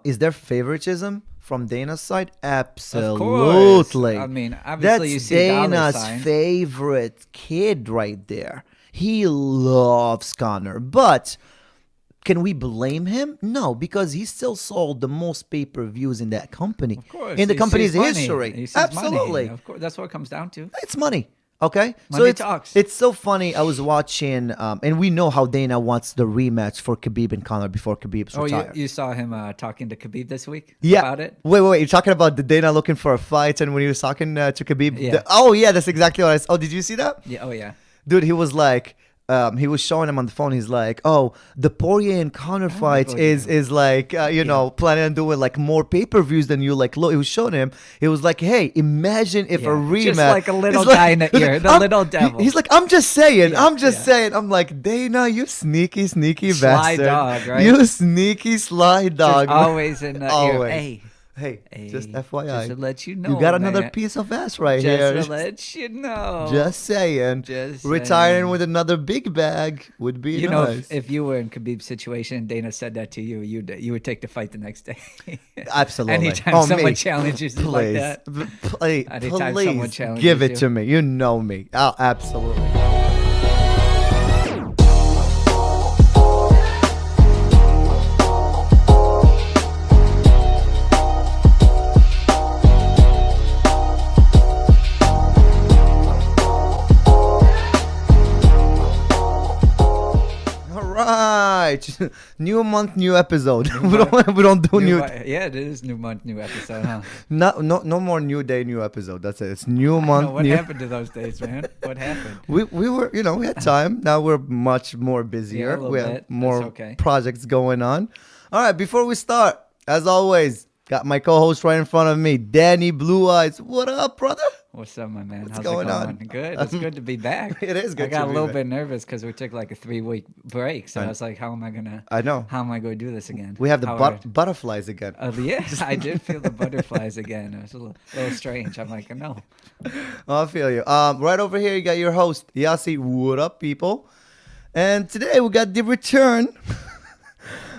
Is there favoritism from Dana's side? Of course. Absolutely. I mean, obviously you That's see dollar Dana's signs. favorite kid right there. He loves Conor, but can we blame him? No, because he still sold the most pay-per-views in that company. Of course. In the He company's sees money. history. He sees Absolutely. money. Of course, that's what it comes down to. It's money. Okay, Money so talks. it's so funny. I was watching, and we know how Dana wants the rematch for Khabib and Conor before Khabib's Oh, retired. you saw him talking to Khabib this week Yeah. about it? Wait. You're talking about the Dana looking for a fight, and when he was talking to Khabib. Yeah. Yeah, that's exactly what I saw. Oh, did you see that? Yeah. Oh, yeah. Dude, he was like, he was showing him on the phone. He's like, oh, the Poirier and Conor fight believe is like, planning on doing like more pay-per-views than you. Like, look, he was showing him. He was like, hey, imagine if a rematch. Just like a little It's like- guy in the ear, the little devil. He's like, I'm just saying. Yeah, I'm just yeah. saying. I'm like, Dana, you sneaky Sly bastard. dog, right? You sneaky sly dog. Just always in the ear. Always. Hey, Hey, just hey, FYI. just to let you know, you got another man. piece of ass right Just here. to let you know. Just saying. Just Retiring saying. with another big bag would be You know, nice. if you were in Khabib's situation and Dana said that to you, you would take the fight the next day. Absolutely. Anytime someone me. challenges you Please. like that. Anytime someone Please challenges give it you. to me. You know me. Oh, absolutely. All right. New month, new episode. we don't do new. Yeah, it is new month, new episode, huh? No more new day, new episode. That's it. It's new I month. know, what new. happened to those days, man? What happened? We were, we had time. Now we're much more busier. Yeah, a little We have bit. That's more okay. projects going on. All right, before we start, as always, got my co-host right in front of me, Danny Blue Eyes. What up, brother? What's up, my man? What's How's going it going? on? Good. It's good to be back. It is good I got to a be little back. bit nervous because we took like a 3-week break. So I- I was like, how am I going to do this again? We have the How butterflies again. yeah, I did feel the butterflies again. It was a little strange. I'm like, no. Oh, I feel you. Right over here, you got your host, Yassi. What up, people? And today we got the return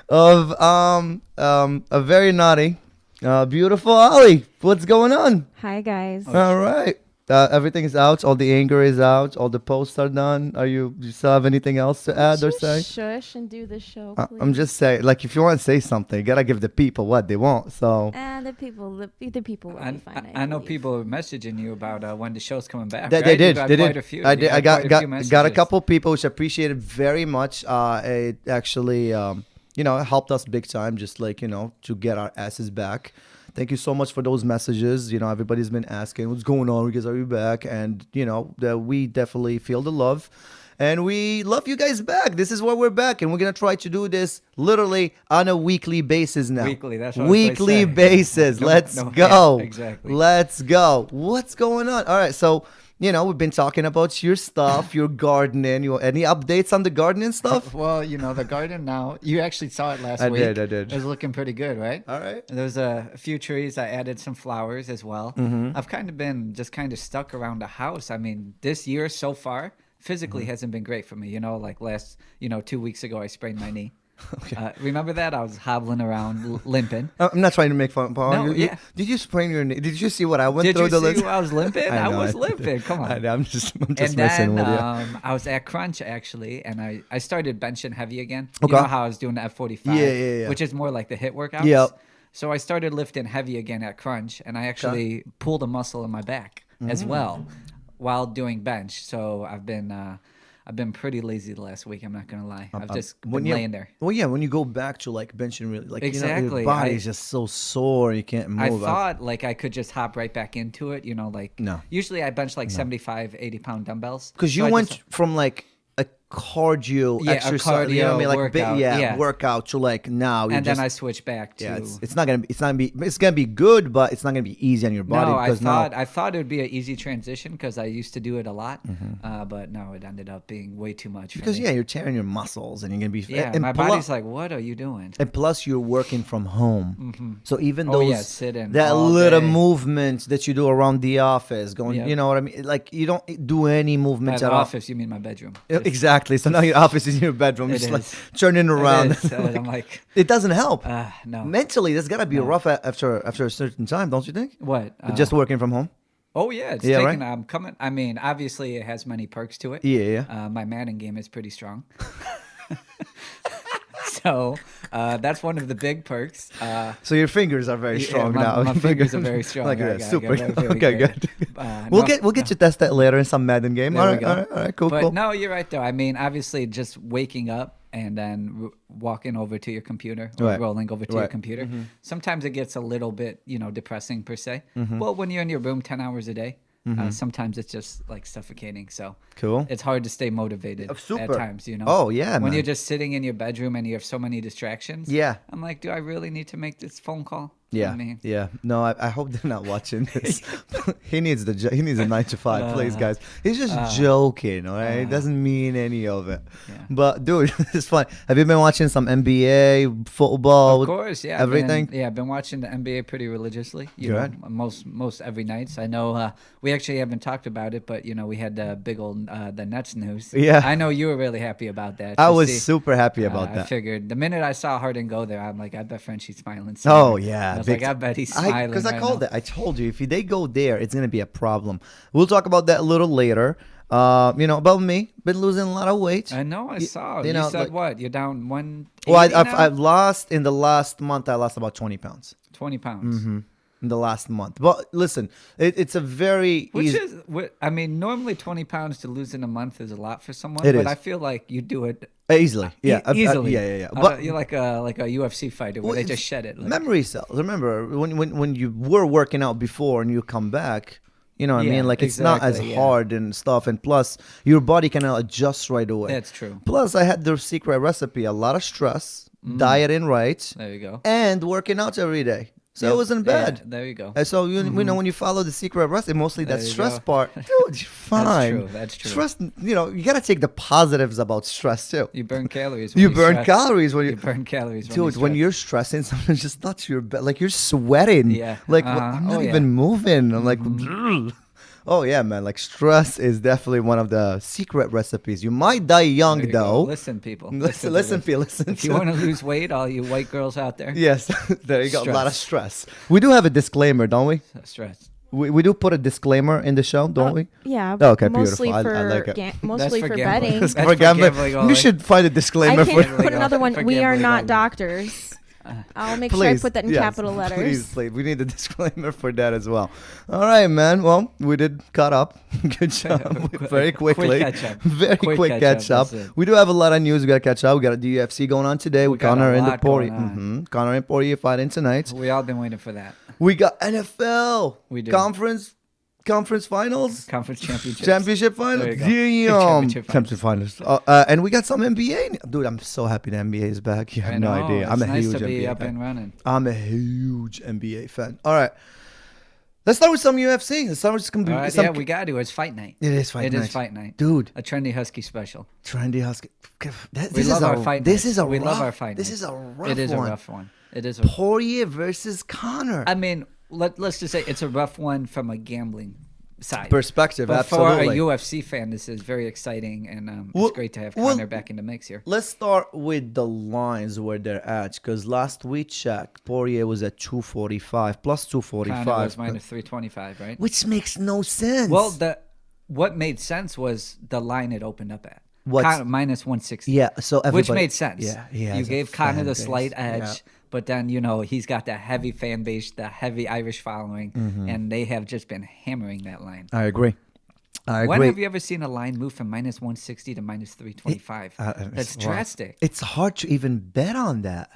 of a very naughty, beautiful Ollie. What's going on? Hi guys. All right. Everything is out. All the anger is out. All the posts are done. Do you still have anything else to add or Just say? Shush and do the show, please. I'm just saying, like, if you want to say something, you gotta give the people what they want. So And the people will be fine. I know believe. people are messaging you about when the show's coming back. they right? You did. got They quite did. A few. I You did. I quite a few got a messages. couple people which appreciated very much. It actually, it helped us big time, just like to get our asses back. Thank you so much for those messages. Everybody's been asking what's going on. You guys, are you back? And that we definitely feel the love, and we love you guys back. This is why we're back, and we're gonna try to do this literally on a weekly basis now. Weekly, that's what I was gonna weekly say. basis. No- Let's no, go. yeah, exactly. Let's go. What's going on? All right, so. We've been talking about your stuff, your gardening. Any updates on the gardening stuff? Well, the garden now. You actually saw it last I week. did. It was looking pretty good, right? All right. There's a few trees. I added some flowers as well. Mm-hmm. I've kind of been just kind of stuck around the house. I mean, this year so far, physically hasn't been great for me. Like last, 2 weeks ago, I sprained my knee. Okay. Remember that? I was hobbling around, limping. I'm not trying to make fun. No, yeah. Did you sprain your knee? Did you see what I went Did through? you see I was limping? I know, was I- limping. Come on. I'm just And messing then with you. I was at Crunch actually, and I started benching heavy again. Okay. You know how I was doing the F45, Yeah. which is more like the hit workouts. Yep. So I started lifting heavy again at Crunch, and I actually pulled a muscle in my back as well while doing bench. So I've been pretty lazy the last week. I'm not gonna lie. I've just been laying there. Well, yeah, when you go back to like benching, really, like Exactly. your body's just so sore, you can't I move. thought like I could just hop right back into it, like No. usually I bench like 75, 80 pound dumbbells. Because you So I went just- from like a cardio Yeah, a exercise, you know what I mean, like workout, yeah. workout to like now. and then I switched back to it's gonna be good, but it's not gonna be easy on your body No, because I thought it would be an easy transition because I used to do it a lot, but no, it ended up being way too much. because for me. you're tearing your muscles and you're gonna be yeah, and my pl- body's like, what are you doing? And plus, you're working from home, so even Oh, those yeah, sitting that all little day. movements that you do around the office, going, Yep. you know what I mean? Like you don't do any movements By at all. office, you mean my bedroom? Exactly. exactly. So now your office is in your bedroom. You're just like turning around. I'm like, it doesn't help. No. Mentally, that's gotta be rough after a certain time, don't you think? What? Just working from home. Oh yeah, it's taking. I'm coming. I mean, obviously, it has many perks to it. Yeah. My Madden game is pretty strong. So that's one of the big perks. So your fingers are very strong now. My fingers are very strong. Like that, super. Okay, good. We'll get you test that later in some Madden game. All right, cool, but cool. No, you're right though. I mean, obviously, just waking up and then walking over to your computer, or rolling over to your computer. Mm-hmm. Sometimes it gets a little bit, depressing per se. Mm-hmm. Well, when you're in your room 10 hours a day. Mm-hmm. Sometimes it's just like suffocating. So cool. It's hard to stay motivated at times, Oh, yeah, when you're just sitting in your bedroom and you have so many distractions. Yeah. I'm like, do I really need to make this phone call? Yeah. Yeah. No, I hope they're not watching this. He needs a 9 to 5, please, guys. He's just joking, all right? It doesn't mean any of it. Yeah. But, dude, it's fun. Have you been watching some NBA, football? Of course, yeah. Everything? I've been watching the NBA pretty religiously. You know, most every night. I know we actually haven't talked about it, but, we had the big old the Nets news. Yeah. I know you were really happy about that. I was super happy about that. I figured the minute I saw Harden go there, I'm like, I bet Frenchie's smiling. Oh, yeah. I bet he's smiling. Because I called it. I told you, if they go there, it's going to be a problem. We'll talk about that a little later. About me, been losing a lot of weight. I know. I saw. You said like, what? You're down 180 Well, now? I've lost in the last month. I lost about 20 pounds. 20 pounds. Mm-hmm. In the last month. But listen, it's a very normally 20 pounds to lose in a month is a lot for someone. But is. I feel like you do it easily. Yeah, easily. Yeah. But you're like a UFC fighter where they just shed it. Like. Memory cells. Remember when you were working out before and you come back. You know what I mean? Like, it's not as hard and stuff. And plus, your body can adjust right away. That's true. Plus, I had the secret recipe. A lot of stress, dieting right. There you go. And working out every day. So it wasn't bad. Yeah, there you go. And so, when you follow the secret recipe, mostly that stress part, dude, you're fine. That's true. Stress, you got to take the positives about stress, too. You burn calories. You burn calories when you burn calories. Dude, when you're stressing, something just touch your back. Like, you're sweating. Yeah. Like, I'm not even moving. I'm like... Oh, yeah, man. Like, stress is definitely one of the secret recipes. You might die young, though. Go. Listen, people. Listen. If you want to lose weight, all you white girls out there. Yes, there you go. A lot of stress. We do have a disclaimer, don't we? Stress. We do put a disclaimer in the show, don't we? Yeah. Oh, okay, mostly beautiful. For I like it. mostly for betting. That's for gambling. You should find a disclaimer. I can put another one. We are not doctors. I'll make sure I put that in capital letters. Please. We need a disclaimer for that as well. All right, man. Well, we did caught up. Good job. Very quickly. Quick catch up. Very quick catch up. We do have a lot of news we got to catch up. We got the UFC going on today with Conor and Poirier. Conor and Poirier fighting tonight. We all been waiting for that. We got NFL. We do. Conference finals? Conference championships. Championship finals? Championship finals. And we got some NBA. Dude, I'm so happy the NBA is back. You have no idea. I'm a huge NBA fan. I'm a huge NBA fan. All right. Let's start with some UFC. Let's start with some... yeah, we got to. It's fight night. It is fight night. It is fight night. Dude. A Trendy Husky special. Trendy Husky. We love our fight night. We love our fight night. This is a rough one. It is a rough one. It is. Poirier versus Conor. I mean... Let's just say it's a rough one from a gambling side perspective. But absolutely. For a UFC fan, this is very exciting, and it's great to have Conor back in the mix here. Let's start with the lines where they're at, because last we checked, Poirier was at 245 plus 245. Conor was minus 325, right? Which makes no sense. Well, what made sense was the line it opened up at. Conor minus 160. Yeah, so which made sense. Yeah, you gave Conor the slight edge, but then he's got that heavy fan base, the heavy Irish following, and they have just been hammering that line. I agree. When have you ever seen a line move from minus 160 to minus 325? That's drastic. It's hard to even bet on that.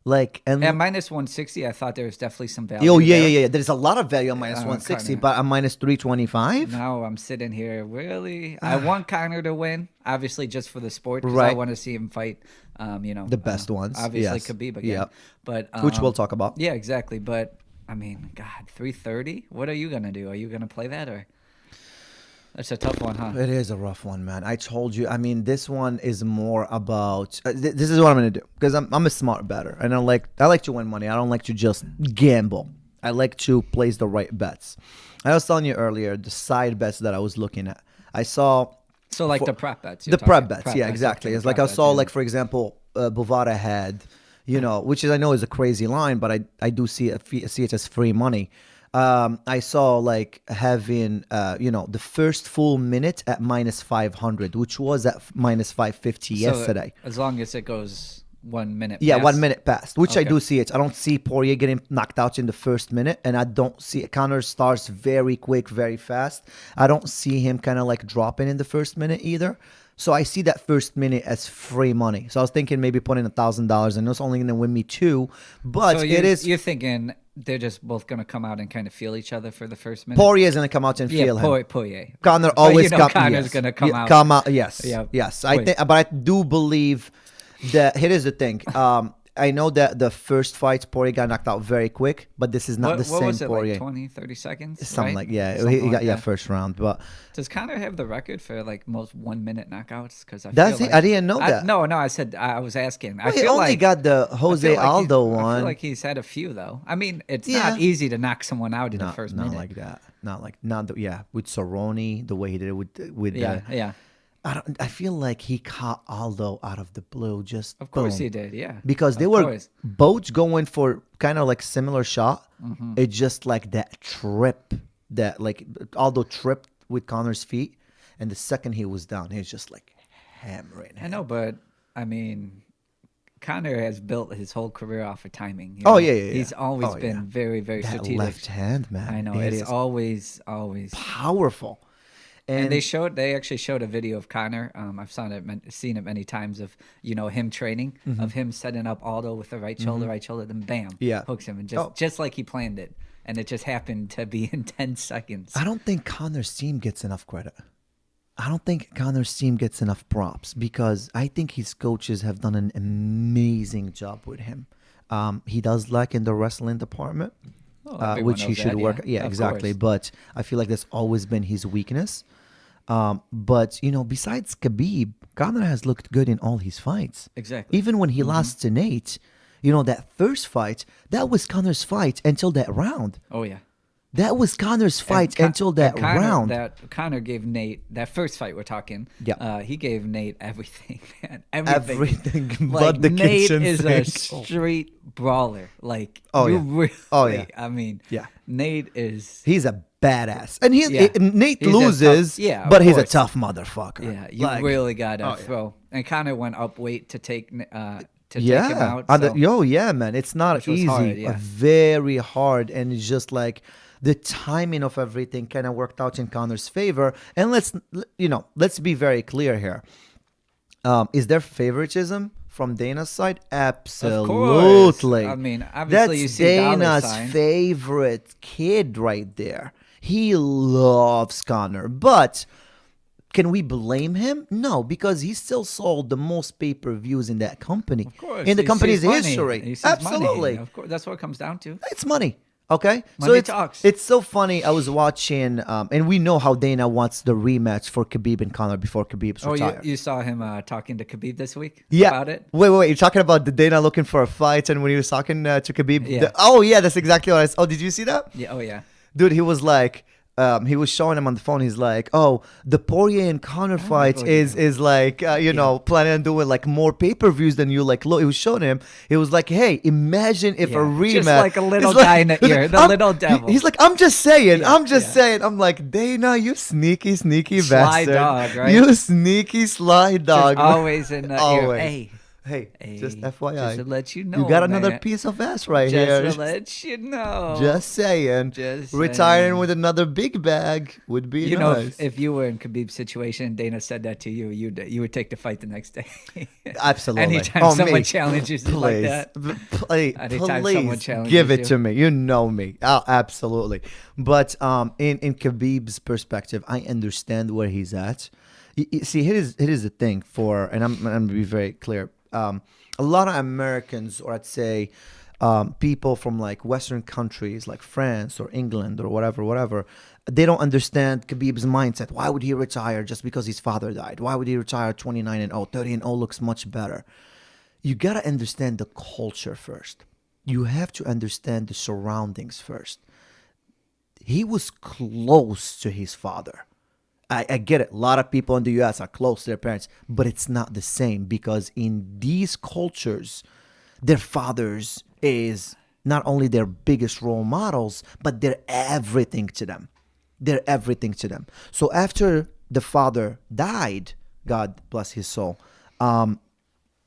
At minus 160, I thought there was definitely some value. Oh, yeah. There's a lot of value on minus 160, but on minus 325? Now I'm sitting here, really? I want Conor to win, obviously, just for the sport, because I want to see him fight, the best ones. Obviously, Khabib again. But, which we'll talk about. Yeah, exactly. But, I mean, God, 330? What are you going to do? Are you going to play that, or... That's a tough one, huh? It is a rough one, man. I told you. I mean, this one is more about. This is what I'm gonna do, because I'm a smart bettor, and I like to win money. I don't like to just gamble. I like to place the right bets. I was telling you earlier the side bets that I was looking at. I saw So like the prep bets. The prep bets, yeah, exactly. It's like I saw, like for example, Bovada had, which is I know is a crazy line, but I do see it as free money. I saw like having the first full minute at minus 500, which was at minus 550 yesterday. As long as it goes 1 minute. Yeah, past. 1 minute past, which I do see it. I don't see Poirier getting knocked out in the first minute, and I don't see Conor starts very quick, very fast. I don't see him kind of like dropping in the first minute either. So I see that first minute as free money. So I was thinking maybe putting $1,000, and it's only going to win me $2. But so you're thinking they're just both going to come out and kind of feel each other for the first minute. Poirier's going to come out and feel him. Poirier. Conor always Conor's going to come out. Yes, yes. But I do believe that here is the thing. I know that the first fight, Poirier got knocked out very quick, but this is not the same Poirier. What was it, like 20, 30 seconds? Something right? He got first round. But does Conor have the record for like most 1 minute knockouts? Because I didn't know that. No, I said I was asking. Well, he only got the Jose Aldo one. I feel like he's had a few though. I mean, it's not easy to knock someone out in the first minute. Not like that. With Cerrone, the way he did it with I feel like he caught Aldo out of the blue. Of course he did, yeah. Because they were both going for kind of like similar shot. Mm-hmm. It's just like that trip that like Aldo tripped with Conor's feet, and the second he was down, he was just like hammering him. I know, but I mean, Conor has built his whole career off of timing. He's always been very, very strategic. That left hand, man. I know, it's always powerful. And they actually showed a video of Conor. I've seen it many times of him training, of him setting up Aldo with the right shoulder, then bam, hooks him, and just like he planned it, and it just happened to be in 10 seconds. I don't think Conor's team gets enough credit. I don't think Conor's team gets enough props because I think his coaches have done an amazing job with him. He does lack in the wrestling department. Which he should work. Yeah, exactly. But I feel like that's always been his weakness. But besides Khabib, Conor has looked good in all his fights. Exactly. Even when he lost to Nate, that first fight, that was Conor's fight until that round. Oh yeah. That was Conor's fight until that round. Conor gave Nate that first fight we're talking. Yeah. He gave Nate everything, man. Everything. Like but the Nate kitchen is sink. a street brawler. Like I mean, Nate is. He's a badass, and Nate loses. But he's a tough motherfucker. Yeah, you really gotta throw. And Conor went up weight to take. Take him out. Man, it's not easy. Hard, very hard, and it's just like the timing of everything kind of worked out in Conor's favor. And let's be very clear here. Is there favoritism from Dana's side? Absolutely. I mean, obviously that's you see Dana's favorite kid right there. He loves Conor, but can we blame him? No, because he still sold the most pay-per-views in that company. Of course. In the company's history. He sees Absolutely. money. Of course, that's what it comes down to. It's money. Okay? Money talks. It's so funny. I was watching, and we know how Dana wants the rematch for Khabib and Conor before Khabib's retired. You saw him talking to Khabib this week about it? Wait. You're talking about the Dana looking for a fight and when he was talking to Khabib? Yeah. That's exactly what I saw. Oh, did you see that? Yeah. Oh, yeah. Dude, he was like... he was showing him on the phone. He's like, "Oh, the Poirier and Conor fight is like, planning on doing like more pay-per-views than you like." Look, he was showing him. He was like, "Hey, imagine if a rematch." Just like a little guy in the ear, the little devil. He's like, "I'm just saying. saying." I'm like, Dana, you sneaky bastard. Sly dog, right? You sneaky sly dog. Just always in the ear. Hey, just FYI. Just to let you know, you got another piece of ass right here. Just to let you know. Just saying. Retiring with another big bag would be nice. If you were in Khabib's situation and Dana said that to you, you would take the fight the next day. Absolutely. Anytime someone challenges you like that. Please give it to me. You know me. Oh, absolutely. But in Khabib's perspective, I understand where he's at. See, it is the thing and I'm going to be very clear. A lot of Americans, or I'd say people from like Western countries like France or England or whatever, they don't understand Khabib's mindset. Why would he retire just because his father died? Why would he retire 29-0? 30-0 looks much better. You got to understand the culture first. You have to understand the surroundings first. He was close to his father. I get it. A lot of people in the U.S. are close to their parents, but it's not the same because in these cultures, their fathers is not only their biggest role models, but they're everything to them. They're everything to them. So after the father died, God bless his soul,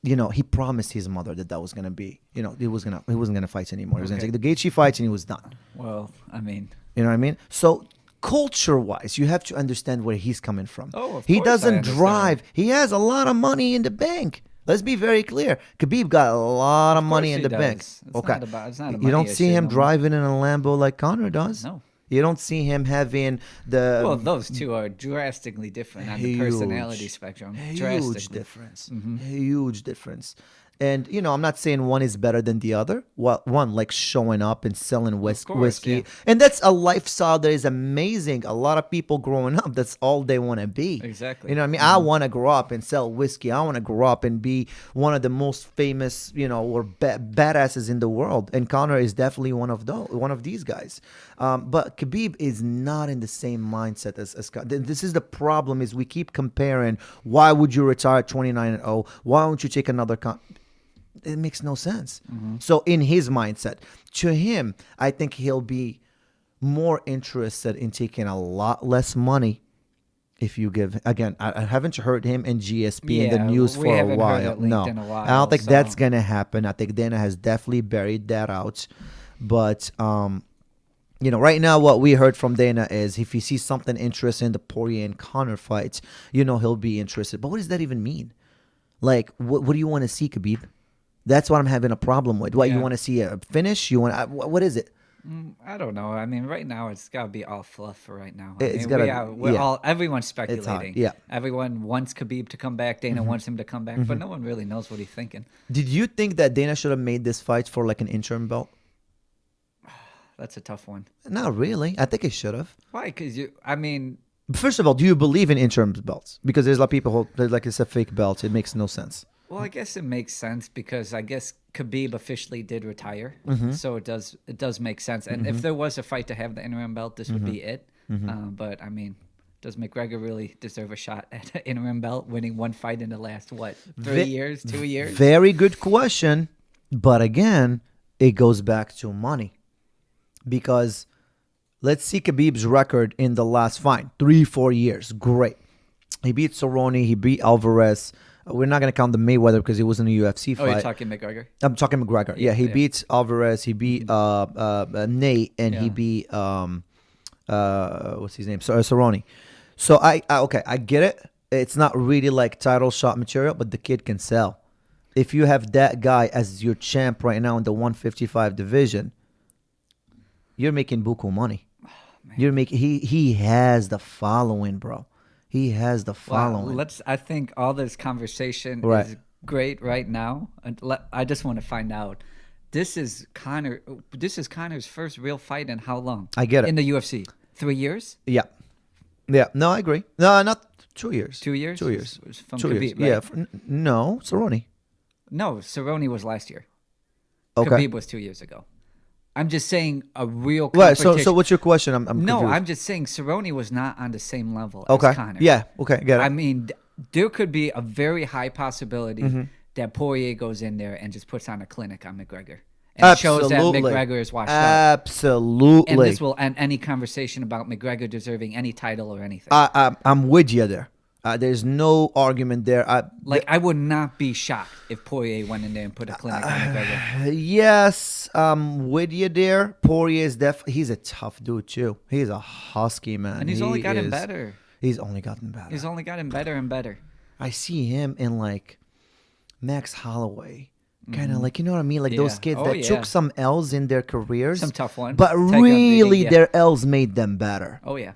he promised his mother that was gonna be, he wasn't gonna fight anymore. He was gonna take the Gaethje fights and he was done. Well, I mean, you know what I mean? So culture-wise, you have to understand where he's coming from. Oh, of he course doesn't drive. He has a lot of money in the bank. Let's be very clear. Khabib got a lot of money in the bank. It's Okay. It's not a You don't money see issue, him no. driving in a Lambo like Conor does. No. You don't see him having the Well, those two are drastically different on the personality spectrum. huge difference. Huge difference. And, I'm not saying one is better than the other. Well, one, like showing up and selling whiskey. Yeah. And that's a lifestyle that is amazing. A lot of people growing up, that's all they want to be. Exactly. You know what I mean? I want to grow up and sell whiskey. I want to grow up and be one of the most famous, or badasses in the world. And Conor is definitely one of these guys. But Khabib is not in the same mindset as Conor. This is the problem is we keep comparing. Why would you retire at 29-0? Why won't you take another It makes no sense. So in his mindset, to him, I think he'll be more interested in taking a lot less money if you give. Again, I haven't heard him and GSP in the news for a while. No, I don't think that's going to happen. I think Dana has definitely buried that out. But, right now what we heard from Dana is if he sees something interesting in the Poirier and Conor fights, he'll be interested. But what does that even mean? Like, what do you want to see, Khabib? That's what I'm having a problem with. What, you want to see a finish? You want what is it? I don't know. I mean, right now it's got to be all fluff for right now. It's Everyone's speculating. hard, yeah. Everyone wants Khabib to come back. Dana wants him to come back, but no one really knows what he's thinking. Did you think that Dana should have made this fight for like an interim belt? That's a tough one. Not really. I think he should have. Why? Because First of all, do you believe in interim belts? Because there's a lot of people who like it's a fake belt. It makes no sense. Well, I guess it makes sense because I guess Khabib officially did retire, so it does make sense. And if there was a fight to have the interim belt, this would be it. But I mean, does McGregor really deserve a shot at an interim belt, winning one fight in the last 2 years? Very good question, but again, it goes back to money, because let's see Khabib's record in the last fight, 3-4 years. Great, he beat Cerrone, he beat Alvarez. We're not going to count the Mayweather because it wasn't a UFC fight. Oh, you're talking McGregor? I'm talking McGregor. Yeah, he beats Alvarez. He beat Nate, and he beat what's his name? Cerrone. So I get it. It's not really like title shot material, but the kid can sell. If you have that guy as your champ right now in the 155 division, you're making buku money. Oh, you're making he has the following, bro. He has the following. Well, I think all this conversation is great right now. I just want to find out. This is Conor's first real fight in how long? I get it. In the UFC, 3 years? Yeah. No, I agree. No, not 2 years. 2 years. 2 years. It was from 2 Khabib, years. right? Yeah. No, Cerrone. No, Cerrone was last year. Okay. Khabib was 2 years ago. I'm just saying a real competition. Right, so what's your question? I'm confused. I'm just saying Cerrone was not on the same level as Conor. Yeah, okay, get it. I mean, there could be a very high possibility that Poirier goes in there and just puts on a clinic on McGregor. And shows that McGregor is washed up. Absolutely. And this will end any conversation about McGregor deserving any title or anything. I'm with you there. There's no argument there. I would not be shocked if Poirier went in there and put a clinic on McGregor. Yes, I'm with you there. Poirier is he's a tough dude too. He's a husky, man. And he's only gotten better. He's only gotten better. He's only gotten better and better. I see him in like Max Holloway. Kind of like, you know what I mean? Like those kids that took some L's in their careers. Some tough ones. But really, their L's made them better. Oh, yeah.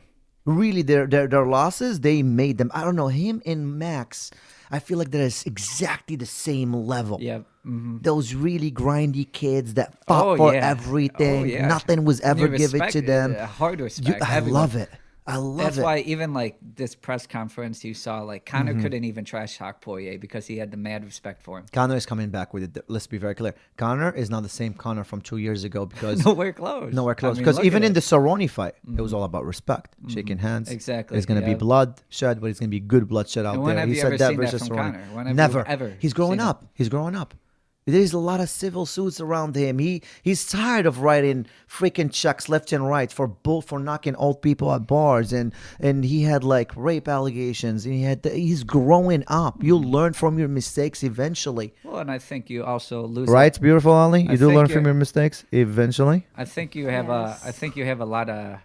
Really, their losses, they made them. I don't know, him and Max, I feel like they're exactly the same level. Yeah. Mm-hmm. Those really grindy kids that fought for everything. Nothing was ever given to them. Hard respect. I love it. I love That's it. why even like this press conference you saw, like Conor couldn't even trash talk Poirier because he had the mad respect for him. Conor is coming back with it. Let's be very clear. Conor is not the same Conor from 2 years ago because Nowhere close. Because even in the Cerrone fight, it was all about respect, shaking hands. Exactly. There's going to be blood shed, but it's going to be good blood shed out when there. have He you said ever that seen that versus from Cerrone. Conor? When have you Never. ever He's growing seen it? up. He's growing up. There's a lot of civil suits around him. He's tired of writing freaking checks left and right for knocking old people at bars, and he had like rape allegations, and he's growing up. You'll learn from your mistakes eventually. Well, and I think you also lose. Right, beautiful Ali. You do think learn from your mistakes eventually. I think you have a lot of.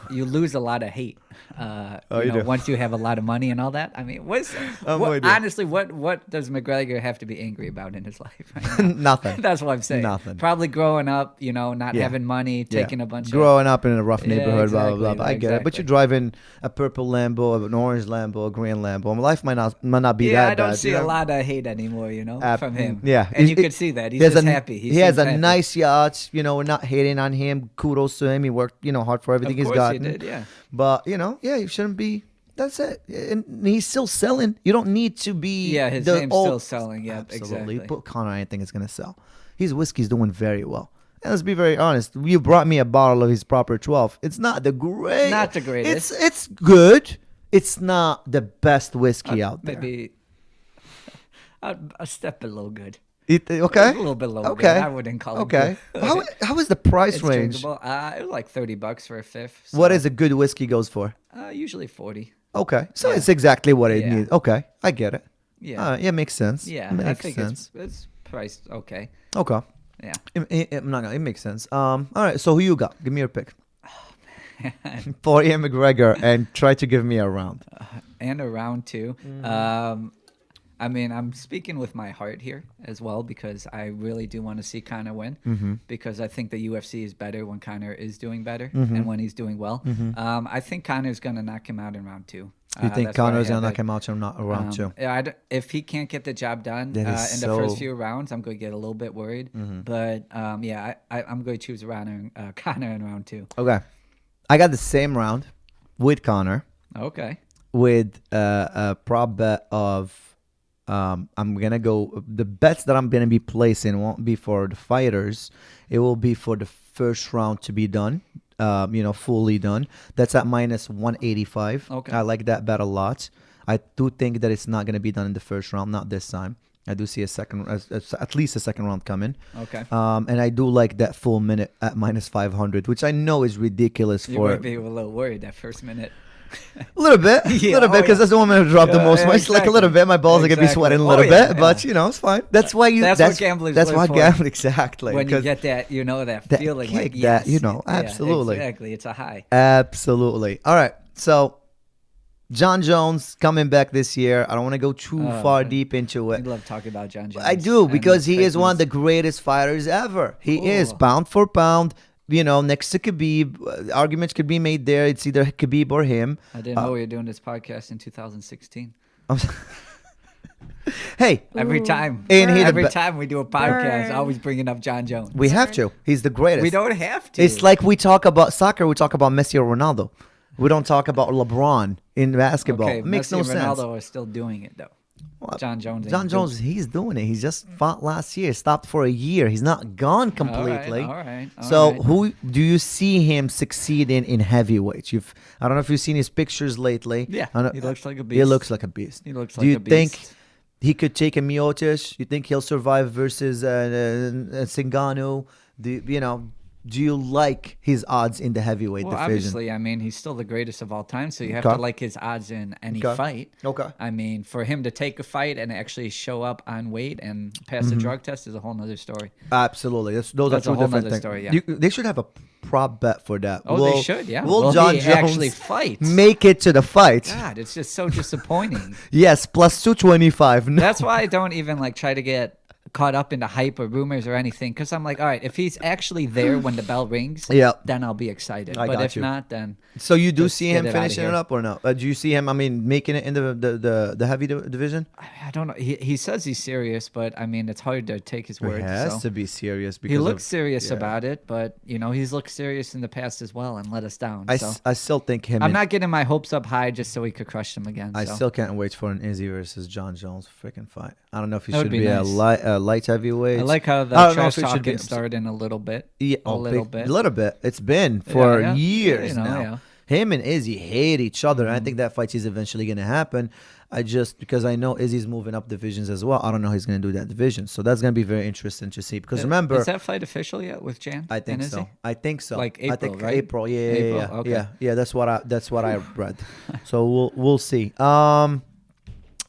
You luse a lot of hate. Once you have a lot of money and all that. I mean, honestly, what does McGregor have to be angry about in his life? Right now? Nothing. That's what I'm saying. Nothing. Probably growing up, not having money, taking a bunch growing up in a rough neighborhood, exactly, blah blah blah. I get it, but you're driving a purple Lambo, an orange Lambo, a green Lambo. Life might not be that bad. I don't see a lot of hate anymore, from him. Yeah, and you could see that he's just happy. He has a nice yacht. We're not hating on him. Kudos to him. He worked, hard for everything he's gotten. He did, yeah. But you shouldn't be. That's it. And he's still selling. You don't need to be. Yeah, his name's still selling. Yeah, absolutely. Exactly. Put Conor, I think it's gonna sell. His whiskey's doing very well. And let's be very honest. You brought me a bottle of his proper 12. It's not the great. Not the greatest. It's good. It's not the best whiskey out there. Maybe a step below good. Okay. A little bit low. Okay. Good. I wouldn't call it good. How is the price range? Drinkable. It was like $30 for a fifth. So. What is a good whiskey goes for? Usually 40. Okay. So it's exactly what it needs. Okay. I get it. Yeah. Yeah, makes sense. Yeah. Makes I think sense. it's priced okay. Okay. Yeah. It makes sense. All right. So who you got? Give me your pick. Poirier McGregor, and try to give me a round. And a round too. I'm speaking with my heart here as well because I really do want to see Conor win because I think the UFC is better when Conor is doing better and when he's doing well. I think Conor's going to knock him out in round 2. You think Conor's going to knock him out in round 2? If he can't get the job done in the first few rounds, I'm going to get a little bit worried. But I'm going to choose Conor in round 2. Okay. I got the same round with Conor. Okay. With a prop bet of... I'm going to go... The bets that I'm going to be placing won't be for the fighters. It will be for the first round to be done, fully done. That's at minus 185. Okay. I like that bet a lot. I do think that it's not going to be done in the first round, not this time. I do see at least a second round coming. Okay. And I do like that full minute at minus 500, which I know is ridiculous You might be a little worried that first minute. A little bit, because that's the one who dropped the most. Exactly. Like a little bit, my balls are gonna be sweating a little bit, but it's fine. That's why That's what gamblers. That's why gambling exactly. When you get that, that feeling, kick, like yes, absolutely, exactly. It's a high. Absolutely. All right, so Jon Jones coming back this year. I don't want to go too far deep into it. I love talking about Jon Jones. I do because he is one of the greatest fighters ever. He is pound for pound. Next to Khabib, arguments could be made there. It's either Khabib or him. I didn't know we were doing this podcast in 2016. Hey, every time we do a podcast, always bringing up Jon Jones. We have to. He's the greatest. We don't have to. It's like we talk about soccer. We talk about Messi or Ronaldo. We don't talk about LeBron in basketball. Okay, it makes Messi no and sense. Ronaldo are still doing it though. Jon Jones, he's doing it. He just fought last year, stopped for a year. He's not gone completely. All right. Who do you see him succeeding in heavyweights? I don't know if you've seen his pictures lately. Yeah, he looks like a beast. He looks like a beast. Do you think he could take a Miocic? You think he'll survive versus Ngannou? Do you like his odds in the heavyweight division? Obviously, he's still the greatest of all time, so you have to like his odds in any fight. Okay. For him to take a fight and actually show up on weight and pass the drug test is a whole nother story. Absolutely. Those are two different things. Story, yeah. They should have a prop bet for that. They should, yeah. Will Jon Jones actually fight? Make it to the fight? God, it's just so disappointing. Yes, plus 225. No. That's why I don't even try to get caught up in the hype or rumors or anything, because I'm like, all right, if he's actually there when the bell rings, then I'll be excited. But if not, then so you do see him finishing it up or no? Do you see him? I mean, making it in the heavy division? I don't know. He says he's serious, but I mean, it's hard to take his word. He has to be serious because he looks serious about it, but you know, he's looked serious in the past as well and let us down. I still think him. I'm not getting my hopes up high just so he could crush them again. I still can't wait for an Izzy versus John Jones freaking fight. I don't know if he should be nice. A light heavyweight. I like how the trash talking started in a little bit. Yeah, a little bit. It's been for years now. Him and Izzy hate each other. And I think that fight is eventually going to happen. Because I know Izzy's moving up divisions as well. I don't know he's going to do that division. So that's going to be very interesting to see. Because remember, is that fight official yet with Jan? I think so. I think so. Like April, right? April. Yeah. Okay. Yeah. That's what I read. So we'll see.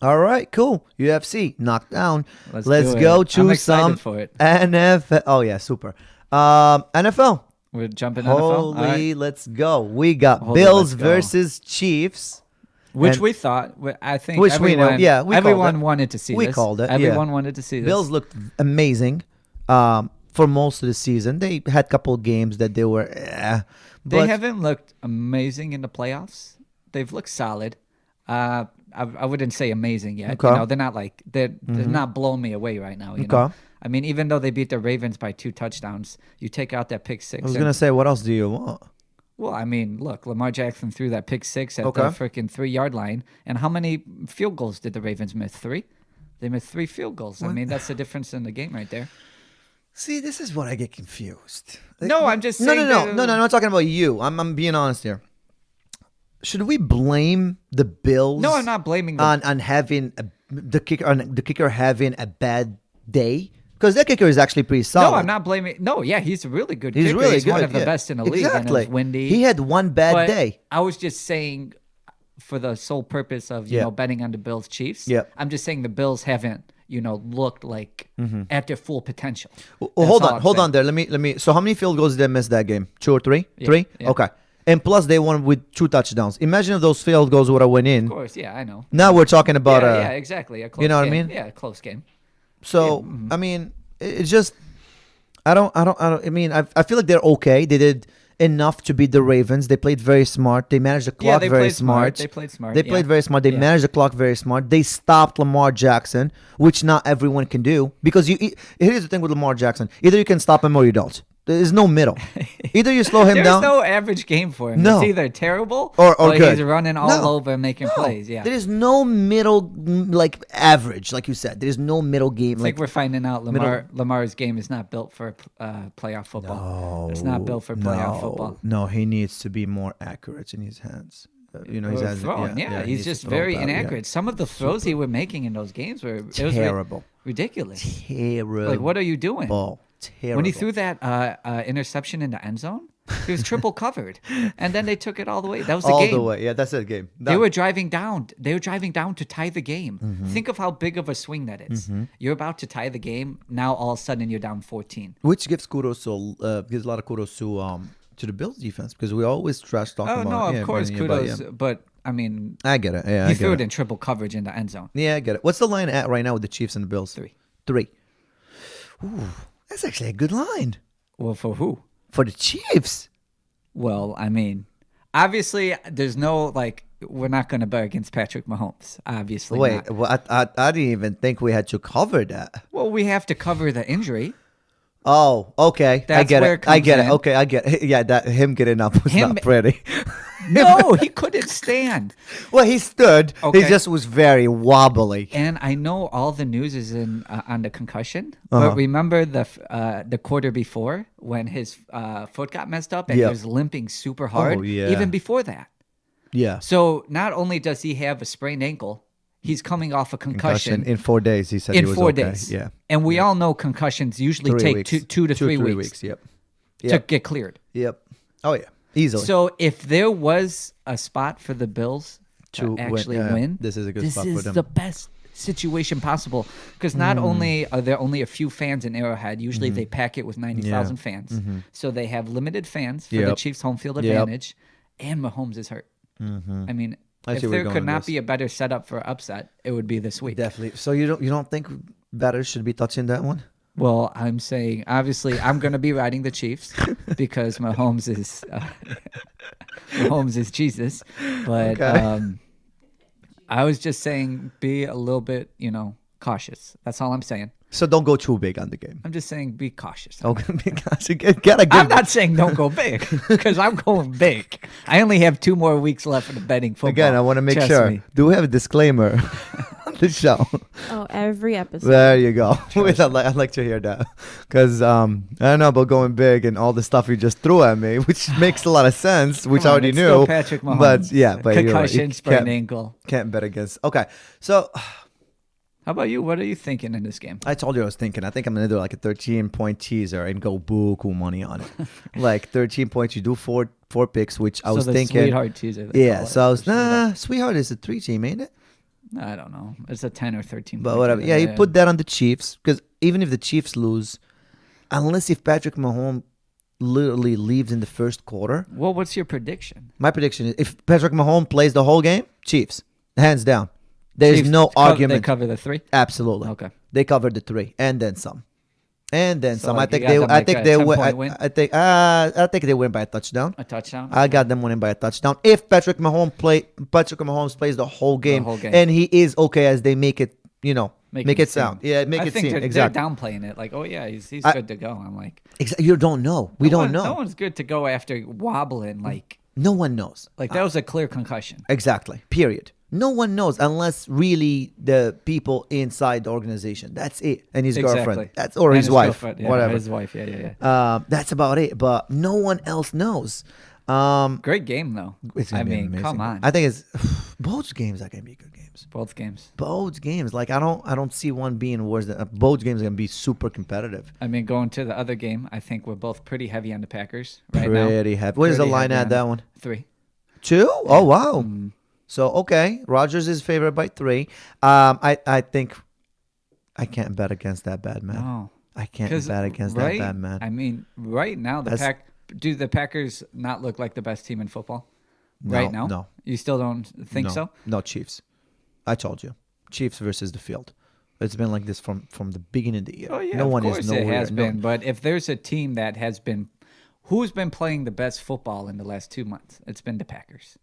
All right, cool. UFC knocked down. Let's go to some NFL. Oh yeah, super. NFL. We're jumping NFL. Let's go. We got Bills versus Chiefs. Which we thought, I think, everyone wanted to see this. We called it. Everyone wanted to see this. Bills looked amazing for most of the season. They had a couple of games that they were. They haven't looked amazing in the playoffs. They've looked solid. I wouldn't say amazing yet. Okay. You know, they're not like they're not blowing me away right now. You know, I mean, even though they beat the Ravens by 2 touchdowns, you take out that pick 6. I was gonna say, what else do you want? Well, I mean, look, Lamar Jackson threw that pick 6 at the freaking 3-yard line, and how many field goals did the Ravens miss? 3. They missed 3 field goals. I mean, that's the difference in the game right there. See, this is what I get confused. No, I'm just saying. No. I'm not talking about you. I'm being honest here. Should we blame the Bills? No, I'm not blaming them on having the kicker having a bad day, because that kicker is actually pretty solid. No, I'm not blaming. No, yeah, he's a really good. He's kicker. really he's good. One of the best in the league. Exactly. And it was windy. He had one bad day. I was just saying, for the sole purpose of you know betting on the Bills Chiefs. Yeah. I'm just saying the Bills haven't looked like at their full potential. Well, hold on there. Let me. So how many field goals did they miss that game? 2 or 3? Yeah. 3. Yeah. Okay. And plus, they won with 2 touchdowns. Imagine if those field goals would have went in. Of course, yeah, I know. Now we're talking about exactly. A close you know game. what I mean? Yeah, a close game. So I mean, it's just I don't. I mean, I feel like they're okay. They did enough to beat the Ravens. They played very smart. They managed the clock very smart. They played smart. They played very smart. They managed the clock very smart. They stopped Lamar Jackson, which not everyone can do. Because here's the thing with Lamar Jackson: either you can stop him or you don't. There's no middle. Either you slow him down. There's no average game for him. No. It's either terrible or good. He's running all over and making plays. Yeah. There is no middle, like average, like you said. There's no middle game. I think we're finding out Lamar's game is not built for playoff football. No, it's not built for playoff football. No, he needs to be more accurate in his hands. His hands. Throwing, he's just very inaccurate. Some of the throws he was making in those games were terrible, ridiculous. Terrible. Like, what are you doing? Terrible. When he threw that interception in the end zone, he was triple covered, and then they took it all the way. That was the game. All the way, yeah, that's the game. They were driving down. They were driving down to tie the game. Think of how big of a swing that is. You're about to tie the game. Now all of a sudden you're down 14. Which gives kudos gives a lot of kudos to the Bills defense, because we always trash talk about. Oh no, of course kudos, but I mean, I get it. Yeah, he threw it in triple coverage in the end zone. Yeah, I get it. What's the line at right now with the Chiefs and the Bills? 3. Ooh. That's actually a good line. Well, for who? For the Chiefs. Well, I mean, obviously, there's no, we're not going to bet against Patrick Mahomes. Obviously not. Well, I didn't even think we had to cover that. Well, we have to cover the injury. Oh, okay. That's I get where it. I get it. in. Okay, I get it. Yeah, him getting up was not pretty. No, he couldn't stand. Well, he stood. Okay. He just was very wobbly. And I know all the news is on the concussion, but remember the quarter before when his foot got messed up and he was limping super hard? Oh, yeah. Even before that. Yeah. So not only does he have a sprained ankle, he's coming off a concussion. In 4 days, he said he was okay. In 4 days. Yeah. And we all know concussions usually take 2 to 3 weeks. Yep. To get cleared. Yep. Oh, yeah. Easily. So if there was a spot for the Bills to actually win, this is a good spot for them. This is the best situation possible, because not only are there only a few fans in Arrowhead, usually they pack it with 90,000 fans. So they have limited fans for the Chiefs' home field advantage, and Mahomes is hurt. I mean, if there could not be a better setup for upset, it would be this week. Definitely. So you don't think batters should be touching that one? Well, I'm saying, obviously, I'm going to be riding the Chiefs because Mahomes is Jesus. But I was just saying, be a little bit, cautious. That's all I'm saying. So don't go too big on the game. I'm just saying, be cautious. Okay, I'm not saying don't go big because I'm going big. I only have 2 more weeks left of the betting football. Again, I want to make sure. Me. Do we have a disclaimer on the show? Oh, every episode. There you go. I'd like to hear that because I don't know about going big and all the stuff you just threw at me, which makes a lot of sense, which I already knew. Still Patrick Mahomes. But concussion, sprained ankle. Can't bet against. Okay, so. How about you? What are you thinking in this game? I told you I was thinking. I think I'm going to do like a 13-point teaser and go buku money on it. Like 13 points. You do four picks, which I was thinking. Sweetheart teaser. Yeah. So I was, Sweetheart is a 3 team, ain't it? I don't know. It's a 10 or 13. But whatever. Yeah, you put that on the Chiefs because even if the Chiefs lose, unless if Patrick Mahomes literally leaves in the first quarter. Well, what's your prediction? My prediction is if Patrick Mahomes plays the whole game, Chiefs. Hands down. There's Chiefs no argument. They cover the 3? Absolutely. Okay. They covered the 3 and then some. And then so some. Like I think they win by a touchdown. A touchdown? I got them winning by a touchdown. If Patrick Mahomes plays the whole game, and he is okay as they make it, make it sound. Yeah, make it seem. Exactly. They're downplaying it. Like, oh yeah, he's good to go. I'm like, you don't know. We don't know. No one's good to go after wobbling. Like, no one knows. Like that was a clear concussion. Exactly. Period. No one knows unless really the people inside the organization. That's it. And his girlfriend. Or his wife. Yeah, whatever. His wife. Yeah. That's about it. But no one else knows. Great game though. I mean, come on. I think it's both games are gonna be good games. Both games. Like I don't see one being worse than both games are gonna be super competitive. I mean, going to the other game, I think we're both pretty heavy on the Packers right now. Pretty heavy. What is the line at that one? 3. 2? Yeah. Oh wow. So okay, Rodgers is favored by 3. I think I can't bet against that bad man. No, I can't bet against that bad man. I mean, right now do the Packers not look like the best team in football? Right now, no. You still don't think so? No, Chiefs. I told you, Chiefs versus the field. It's been like this from the beginning of the year. Oh yeah, no of one course is nowhere. It has been. But if there's a team that has been, who's been playing the best football in the last 2 months? It's been the Packers.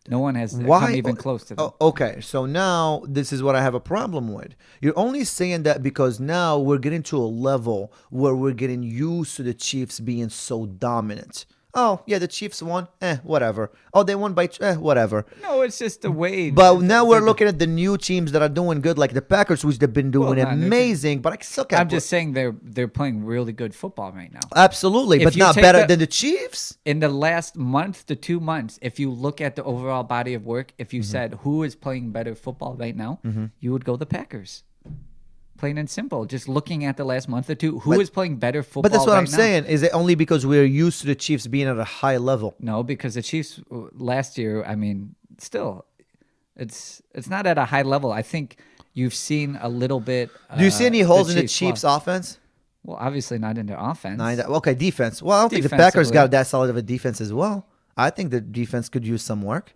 No one has come even close to them. Okay, so now this is what I have a problem with. You're only saying that because now we're getting to a level where we're getting used to the Chiefs being so dominant. Oh, yeah, the Chiefs won. Whatever. Oh, they won by whatever. No, it's just the way. But now we're looking at the new teams that are doing good, like the Packers, which they've been doing amazing. But I still can't. I'm just saying they're playing really good football right now. Absolutely, but not better than the Chiefs. In the last month to 2 months, if you look at the overall body of work, if you said who is playing better football right now, you would go the Packers. Plain and simple. Just looking at the last month or two, who is playing better football? But that's what right I'm saying. Is it only because we're used to the Chiefs being at a high level? No, because the Chiefs last year, I mean, still, it's not at a high level. I think you've seen a little bit. Do you see any holes in the Chiefs' offense? Well, obviously not in their offense. Okay, defense. Well, I don't think the Packers got that solid of a defense as well. I think the defense could use some work.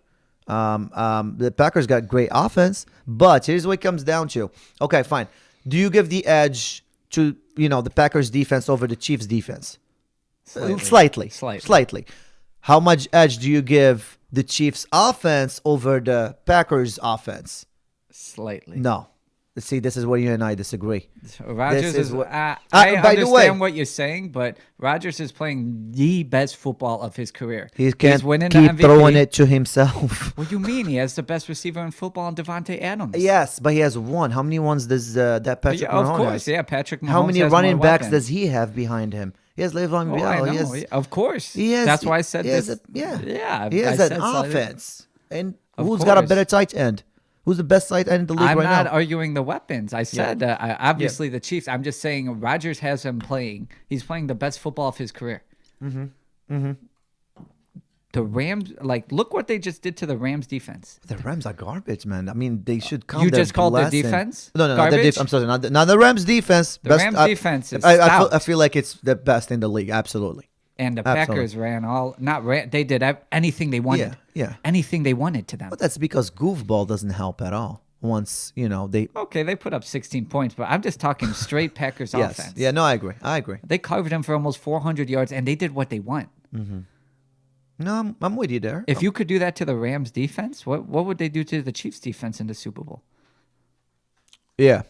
The Packers got great offense, but here's what it comes down to. Okay, fine. Do you give the edge to the Packers defense over the Chiefs defense? Slightly. How much edge do you give the Chiefs offense over the Packers offense? Slightly. No. See, this is where you and I disagree. Rodgers is what I understand what you're saying, but Rodgers is playing the best football of his career. He's winning the MVP. Throwing it to himself. What do you mean? He has the best receiver in football, Devontae Adams. Yes, but he has one. How many ones does that Patrick Mahomes Of course, has? Patrick Mahomes. How many running backs does he have behind him? He has Le'Veon Bell. Of course. That's why I said this. He has an offense. And who's got a better tight end? Who's the best tight end in the league right now? I'm not arguing the weapons. I said obviously the Chiefs. I'm just saying Rodgers has him playing. He's playing the best football of his career. The Rams, look what they just did to the Rams defense. The Rams are garbage, man. I mean, they should come. You just called their defense? No, I'm sorry. Not the Rams defense. The Rams defense is stout. I feel like it's the best in the league. Absolutely. And the Packers they did anything they wanted. Yeah. Anything they wanted to them. But that's because goofball doesn't help at all. once they put up 16 points, but I'm just talking straight Packers yes. offense. Yeah, no, I agree. They covered them for almost 400 yards, and they did what they want. Mm-hmm. No, I'm with you there. If you could do that to the Rams defense, what would they do to the Chiefs defense in the Super Bowl? Yeah.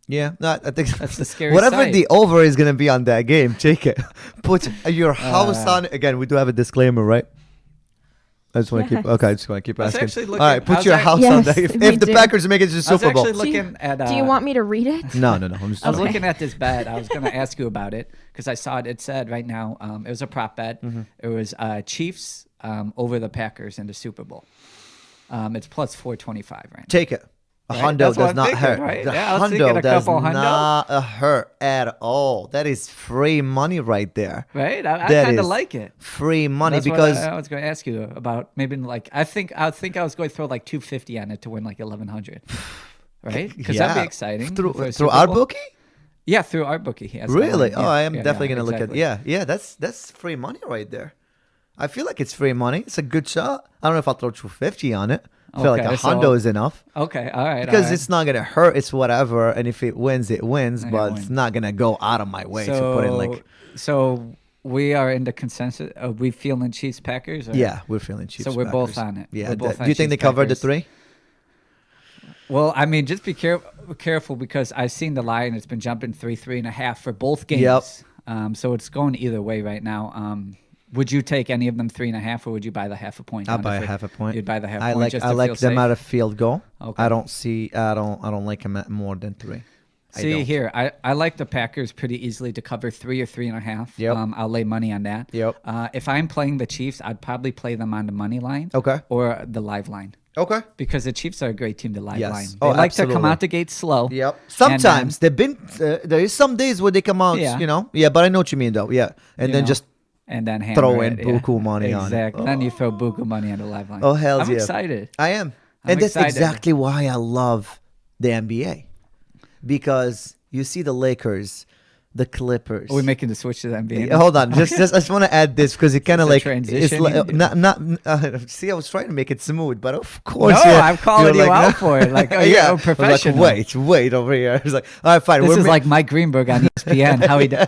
No, I think that's the scary whatever side. the over is going to be on that game, take it. Put your house on it. Again, we do have a disclaimer, right? I just want to keep. Okay, I just want to keep asking. All right, put your house on that. If the Packers make it to the Super Bowl, I was actually looking at. Do you want me to read it? No. I was looking at this bet. I was going to ask you about it because I saw it. It said right now it was a prop bet. Mm-hmm. It was Chiefs over the Packers in the Super Bowl. It's plus 425 right now. Take it. A hundo does not hurt. Right? The hundo does not hurt at all. That is free money right there. Right? I kind of like it. Free money. That's because what I was going to ask you about. Maybe I think I was going to throw like 250 on it to win like 1,100. Right? Because that'd be exciting. Through our bookie? Yeah, through our bookie. Really? Yeah. I am definitely going to look at. Yeah. That's free money right there. I feel like it's free money. It's a good shot. I don't know if I'll throw 250 on it. I feel like a hundo is enough. Okay, all right. Because it's not going to hurt. It's whatever. And if it wins, it wins. But it's not going to go out of my way to put in like... So we are in the consensus. Are we feeling Chiefs Packers? Yeah, we're feeling Chiefs Packers. So we're both on it. Yeah. Do you think they covered the 3? Well, I mean, just be careful because I've seen the line. It's been jumping 3.5 for both games. Yep. So it's going either way right now. Would you take any of them 3.5, or would you buy the half a point? I'll buy a half a point. You'd buy the half point. Just I like them at a field goal. Okay. I don't like them at more than 3. See here, I like the Packers pretty easily to cover 3 or 3.5. Yep. I'll lay money on that. Yep. If I'm playing the Chiefs, I'd probably play them on the money line. Okay. Or the live line. Okay. Because the Chiefs are a great team to live line. They like absolutely. To come out the gate slow. Yep. Sometimes they've been there is some days where they come out, Yeah, but I know what you mean though. Yeah. And then just throw in buku money on it. Exactly. Then you throw buku money on the live line. Oh, hell yeah. I'm excited. I am. And that's exactly why I love the NBA. Because you see the Lakers, the Clippers. Are we making the switch to the NBA? Hold on. I just want to add this because it kind of like... transition. See, I was trying to make it smooth, but of course... No, I'm calling you out for it. Like, you're a professional. Like, wait over here. It's like, all right, fine. This is like Mike Greenberg on ESPN. How he does.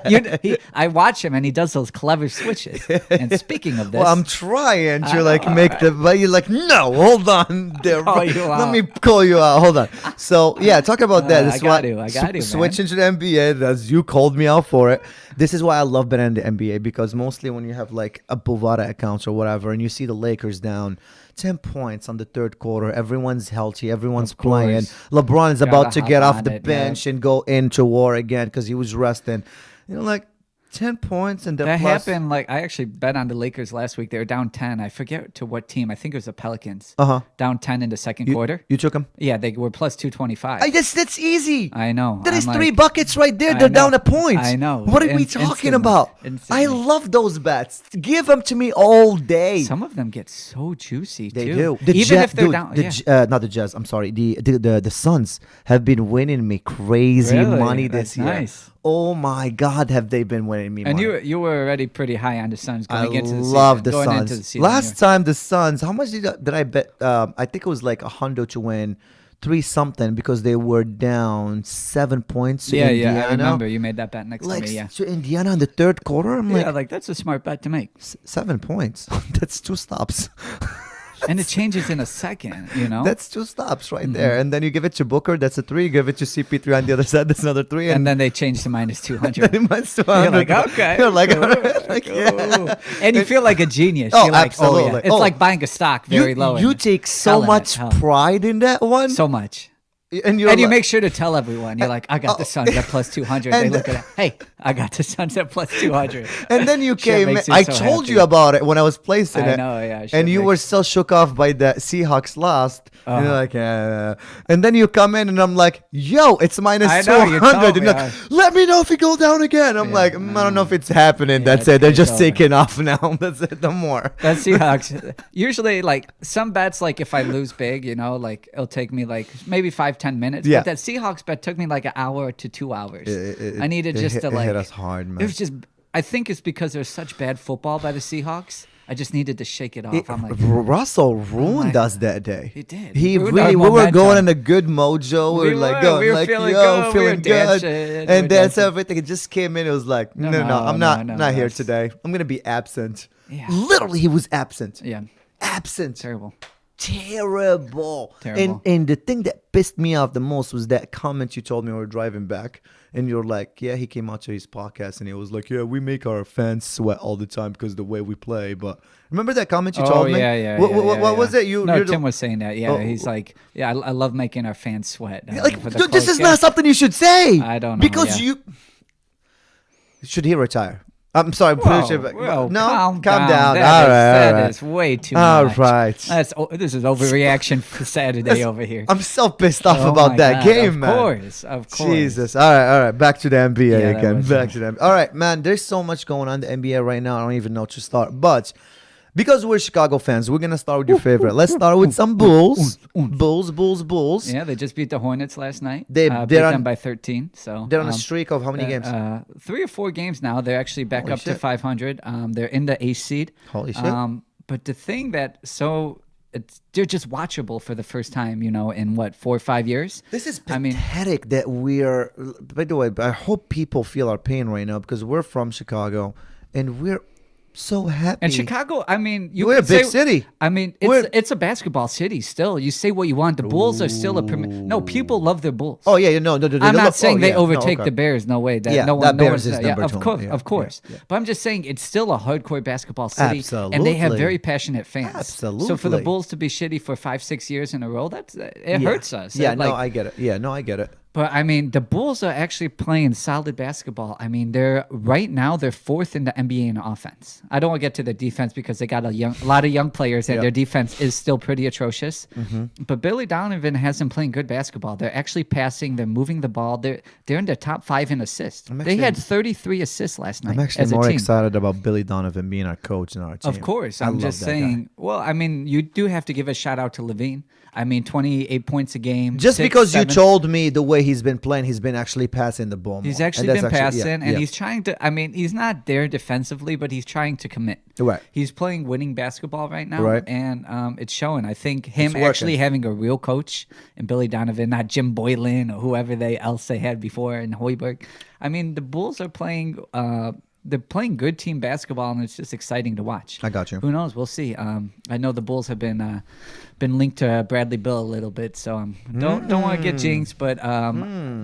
I watch him and he does those clever switches. And speaking of this... Well, I'm trying to make the... But you're like, no, hold on. Let me call you out. Hold on. So, yeah, talk about that. I got to, switch into the NBA, as you called me out for it. This is why I love betting the NBA, because mostly when you have like a Bovada accounts or whatever, and you see the Lakers down 10 points on the third quarter, everyone's healthy, everyone's playing. LeBron is about to get off the bench and go into war again because he was resting. Like 10 points and that happened. Like I actually bet on the Lakers last week. They were down 10. I forget to what team. I think it was the Pelicans. Down 10 in the second quarter. You took them? Yeah, they were plus 225. That's easy. I know. That is 3 buckets right there. They're down a point. I know. What are we talking about? I love those bets. Give them to me all day. Some of them get so juicy too. They do. Even if they're down. Not the Jazz. I'm sorry. The Suns have been winning me crazy money this year. Nice. Oh my God, have they been winning me money? And you were already pretty high on the Suns going into the season. I love the Suns. Last time the Suns, how much did I bet? I think it was like $100 to win 3-something because they were down 7 points to Indiana. I remember you made that bet next to me. Yeah, to Indiana in the third quarter. I'm like that's a smart bet to make. 7 points. That's 2 stops. And it changes in a second, That's 2 stops right there. And then you give it to Booker, that's a 3. You give it to CP3 on the other side, that's another 3. And then they change to minus 200. Minus 200. You're like, okay. You're like, yeah. And you feel like a genius. Oh, You're like, absolutely. Oh, yeah. It's like buying a stock very low. You take so much pride in that one. So much. And you make sure to tell everyone. You're like, I got the Suns at plus 200. They look at it. Hey, I got the Suns at plus 200. And then you came. I told you about it when I was placing it. I know, yeah. And you were so shook off by the Seahawks lost. And you're like, and then you come in and I'm like, yo, it's minus 200. And like, let me know if it go down again. I'm like, I don't know if it's happening. That's it. They're just taking off now. That's it. No more. That Seahawks. Usually, like some bets, like if I lose big, like it'll take me like maybe 5-10 minutes. Yeah. But that Seahawks bet took me like an hour to 2 hours. I needed just to like. It hit us hard, man. It was just. I think it's because there's such bad football by the Seahawks. I just needed to shake it off. I'm like, Russell ruined us that day. He did. We were going in a good mojo. We were feeling good. And that's everything. It just came in. It was like, no, I'm not here today. I'm going to be absent. Yeah. Literally, he was absent. Yeah. Absent. Terrible. And the thing that pissed me off the most was that comment you told me when we were driving back. And you're like, yeah, he came out to his podcast and he was like, yeah, we make our fans sweat all the time because of the way we play. But remember that comment you told me? Yeah. What was it? Tim was saying that. Yeah, he's like, yeah, I love making our fans sweat. This is not something you should say. I don't know. Because should he retire? I'm sorry. Calm down. All right. That is way too much. All right. This is overreaction for Saturday over here. I'm so pissed off about that game, man. Of course. Jesus. All right. Back to the NBA again. Back to them. All right, man. There's so much going on in the NBA right now. I don't even know to start. But because we're Chicago fans, we're going to start with your favorite. Let's start with some Bulls. Bulls. Yeah, they just beat the Hornets last night. They beat them by 13. So they're on a streak of how many games? 3 or 4 games now. They're actually back up to 500. They're in the 8th seed. Holy shit. But the thing they're just watchable for the first time, in 4 or 5 years. This is pathetic that we're, by the way, I hope people feel our pain right now because we're from Chicago and we're so happy. And Chicago, we're a big city. It's a basketball city still. You say what you want. The Bulls are still no, people love their Bulls. Oh yeah, no. I'm not saying they overtake the Bears. No way. Bears is number 2. Of course. Yeah. But I'm just saying it's still a hardcore basketball city. Absolutely. And they have very passionate fans. Absolutely. So for the Bulls to be shitty for 5-6 years in a row, it hurts us. Yeah, I get it. Yeah, no, I get it. But the Bulls are actually playing solid basketball. They're right now they're 4th in the NBA in offense. I don't want to get to the defense because they got a lot of young players and their defense is still pretty atrocious. Mm-hmm. But Billy Donovan has them playing good basketball. They're actually passing. They're moving the ball. They're in the top 5 in assists. They had 33 assists last night. I'm actually more excited about Billy Donovan being our coach and our team. Of course, I'm just saying. Well, you do have to give a shout out to Levine. 28 points a game. Just because you told me the way he's been playing, he's been actually passing the ball more. He's actually been passing, and he's trying to. He's not there defensively, but he's trying to commit. Right. He's playing winning basketball right now, right. And it's showing. I think him actually having a real coach and Billy Donovan, not Jim Boylan or whoever else they had before in Hoiberg. The Bulls are playing. They're playing good team basketball, and it's just exciting to watch. I got you. Who knows? We'll see. I know the Bulls have been linked to Bradley Beal a little bit, so don't want to get jinxed. But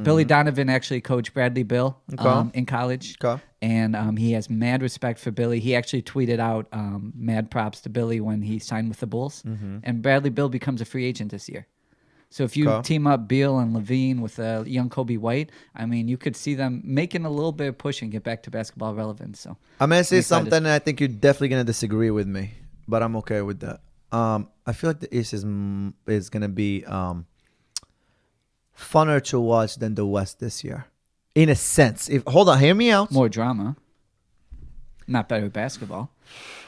Billy Donovan actually coached Bradley Beal in college, and he has mad respect for Billy. He actually tweeted out mad props to Billy when he signed with the Bulls, and Bradley Beal becomes a free agent this year. So if you team up Beal and Levine with a young Kobe White, you could see them making a little bit of push and get back to basketball relevance. So I'm going to say something, and I think you're definitely going to disagree with me, but I'm okay with that. I feel like the East is going to be funner to watch than the West this year. In a sense. Hold on, hear me out. More drama. Not better basketball.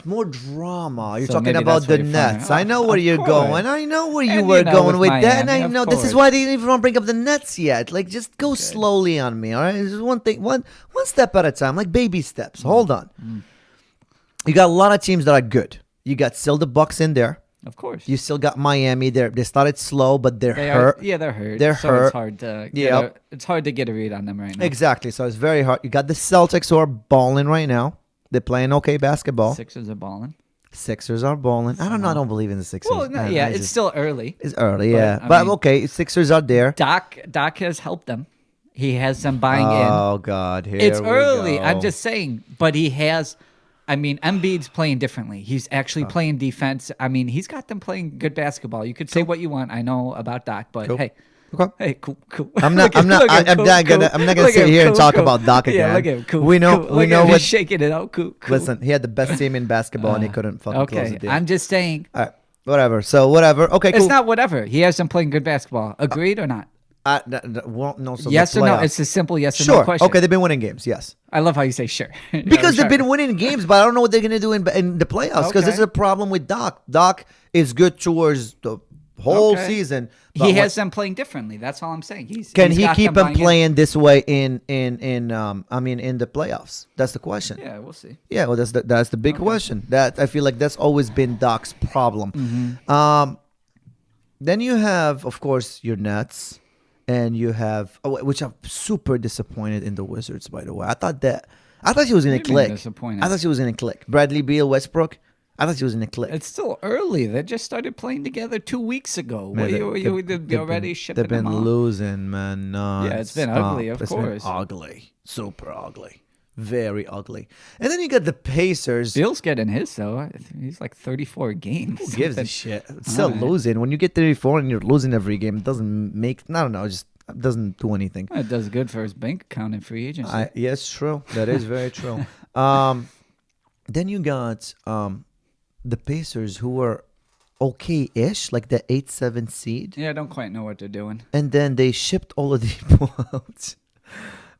More drama. You're talking about the Nets. I know where you're going. I know where you were going with that. And I know this is why I didn't even want to bring up the Nets yet. Just go slowly on me, all right? Just one thing, one step at a time, like baby steps. Hold on. You got a lot of teams that are good. You got still the Bucks in there. Of course. You still got Miami there. They started slow, but they're hurt. They're hurt. They're hurt. It's hard to get a read on them right now. Exactly. So it's very hard. You got the Celtics who are balling right now. They're playing okay basketball. Sixers are balling. I don't know. I don't believe in the Sixers. Well, it's still early. It's early, but okay, Sixers are there. Doc has helped them. He has them buying in. Oh, God. It's early. I'm just saying. But he has... Embiid's playing differently. He's actually playing defense. He's got them playing good basketball. You could say what you want. I know about Doc, but hey... Okay. Hey, cool. I'm not gonna sit here and talk about Doc again. Yeah, look at him. Cool. We know what. He's shaking it out. Cool. Listen, he had the best team in basketball and he couldn't fucking close the deal. I'm just saying. All right, whatever. So whatever. Okay, cool. It's not whatever. He has them playing good basketball. Agreed or not? Yes or no? It's a simple yes or no question. Okay, they've been winning games. Yes. I love how you say sure. Because they've been winning games, but I don't know what they're gonna do in the playoffs. Because this is a problem with Doc. Doc is good towards the whole season. He has them playing differently. That's all I'm saying. Can he keep them playing this way in the playoffs? That's the question. Yeah, we'll see. Yeah, well, that's the big question. That I feel like that's always been Doc's problem. Mm-hmm. Then you have, of course, your Nets, and you have, which I'm super disappointed in the Wizards. By the way, I thought she was gonna click. I thought she was gonna click. Bradley Beal, Westbrook. I thought she was gonna click. It's still early. They just started playing together 2 weeks ago. Man, you already shipping them off? They've been losing, man. No, yeah, it's been ugly, of course. Been ugly, super ugly. Very ugly. And then you got the Pacers. Beal's getting his, though. He's like 34 games. Who gives a shit? It's still losing. When you get 34 and you're losing every game, it doesn't make, I don't know, just doesn't do anything. It does good for his bank account and free agency. Yes, true. That is very true. Then you got the Pacers, who were okay-ish, like the 8-7 seed. Yeah, I don't quite know what they're doing. And then they shipped all of the people out.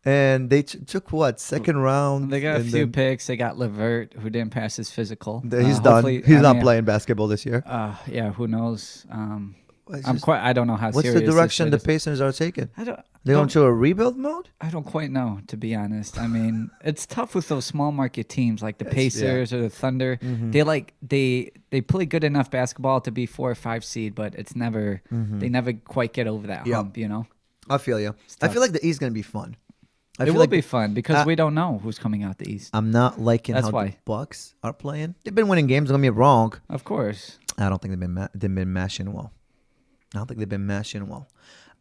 And they took what, second round? They got a few picks. They got LeVert, who didn't pass his physical. He's done. He's not playing basketball this year. Yeah, who knows? I don't know how what's serious. What's the direction the Pacers are taking? They going to a rebuild mode? I don't quite know, to be honest. I mean, it's tough with those small market teams like the Pacers or the Thunder. Mm-hmm. They play good enough basketball to be 4 or 5 seed, but it's never they never quite get over that hump. You know. I feel you. I feel like the East is gonna be fun. It will be fun because we don't know who's coming out the East. I'm not liking how the Bucks are playing. They've been winning games. Don't get me wrong. Of course. I don't think they've been mashing well. I don't think they've been mashing well.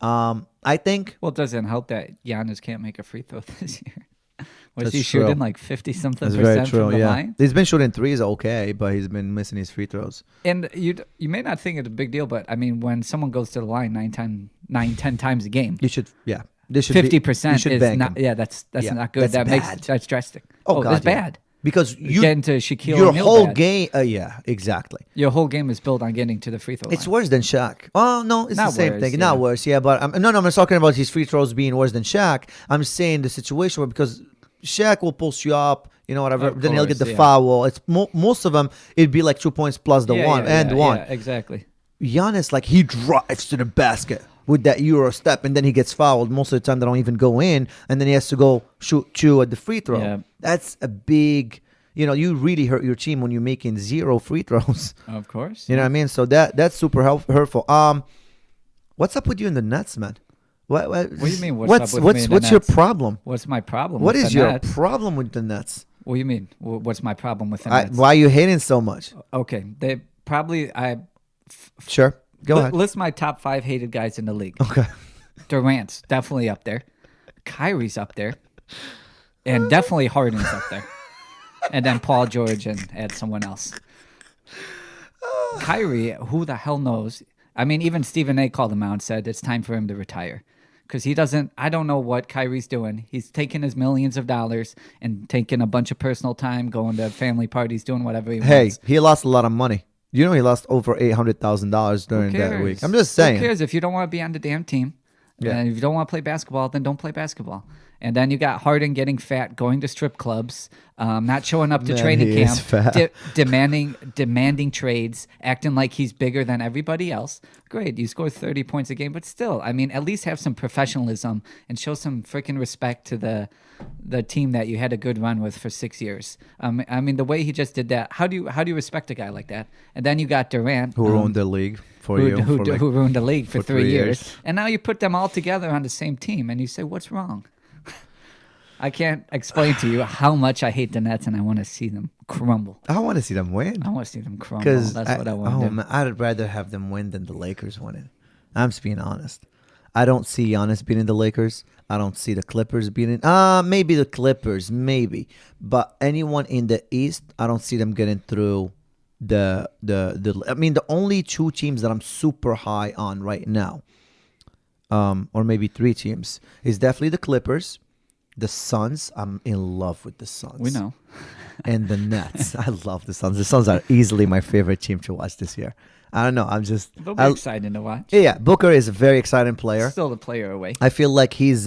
I think. Well, it doesn't help that Giannis can't make a free throw this year. Was he shooting like 50-something% from the line? He's been shooting threes okay, but he's been missing his free throws. And you may not think it's a big deal, but I mean, when someone goes to the line 10 times a game, you should 50% is not. Yeah, that's not good. That's drastic. Oh, God, that's bad. Because you get into Shaquille your O'Neal whole bad. Game. Yeah, exactly. Your whole game is built on getting to the free throw line. It's worse than Shaq. Oh no, it's not the same worse, thing. Yeah. Not worse. Yeah, but I'm not talking about his free throws being worse than Shaq. I'm saying the situation where because Shaq will post you up, you know, whatever. Then he'll get the foul. It's most of them. It'd be like 2 points plus the one. Yeah, exactly. Giannis, like he drives to the basket with that Euro step, and then he gets fouled. Most of the time, they don't even go in, and then he has to go shoot at the free throw. Yeah. That's a big. You know, you really hurt your team when you're making 0 free throws. Of course. You know what I mean? So that's super hurtful. What's up with you in the Nets, man? What do you mean? What's your problem? What's my problem? What with is the your Nets? problem with the Nets? What do you mean? What's my problem with the Nets? Why are you hating so much? Okay, they probably Sure, go ahead. List my top 5 hated guys in the league. Okay, Durant's definitely up there. Kyrie's up there, and definitely Harden's up there. And then Paul George and add someone else. Kyrie, who the hell knows? I mean, even Stephen A. called him out and said it's time for him to retire. Because he doesn't, I don't know what Kyrie's doing. He's taking his millions of dollars and taking a bunch of personal time, going to family parties, doing whatever he wants. He lost a lot of money. You know he lost over $800,000 during that week. I'm just saying. Who cares? If you don't want to be on the damn team, and if you don't want to play basketball, then don't play basketball. And then you got Harden getting fat, going to strip clubs, not showing up to training camp, demanding trades, acting like he's bigger than everybody else. Great, you score 30 points a game, but still, I mean, at least have some professionalism and show some freaking respect to the team that you had a good run with for 6 years. I mean, the way he just did that, how do you respect a guy like that? And then you got Durant, who ruined the league for who ruined the league for 3 years, and now you put them all together on the same team, and you say, what's wrong? I can't explain to you how much I hate the Nets and I want to see them crumble. I want to see them win. I want to see them crumble. That's what I want to do. Man, I'd rather have them win than the Lakers winning. I'm just being honest. I don't see Giannis beating the Lakers. I don't see the Clippers beating. Maybe the Clippers, maybe. But anyone in the East, I don't see them getting through the. I mean, the only 2 teams that I'm super high on right now, or maybe 3 teams, is definitely the Clippers. The Suns, I'm in love with the Suns. We know. And the Nets. I love the Suns. The Suns are easily my favorite team to watch this year. I don't know. They'll be exciting to watch. Yeah, Booker is a very exciting player. Still the player away. I feel like he's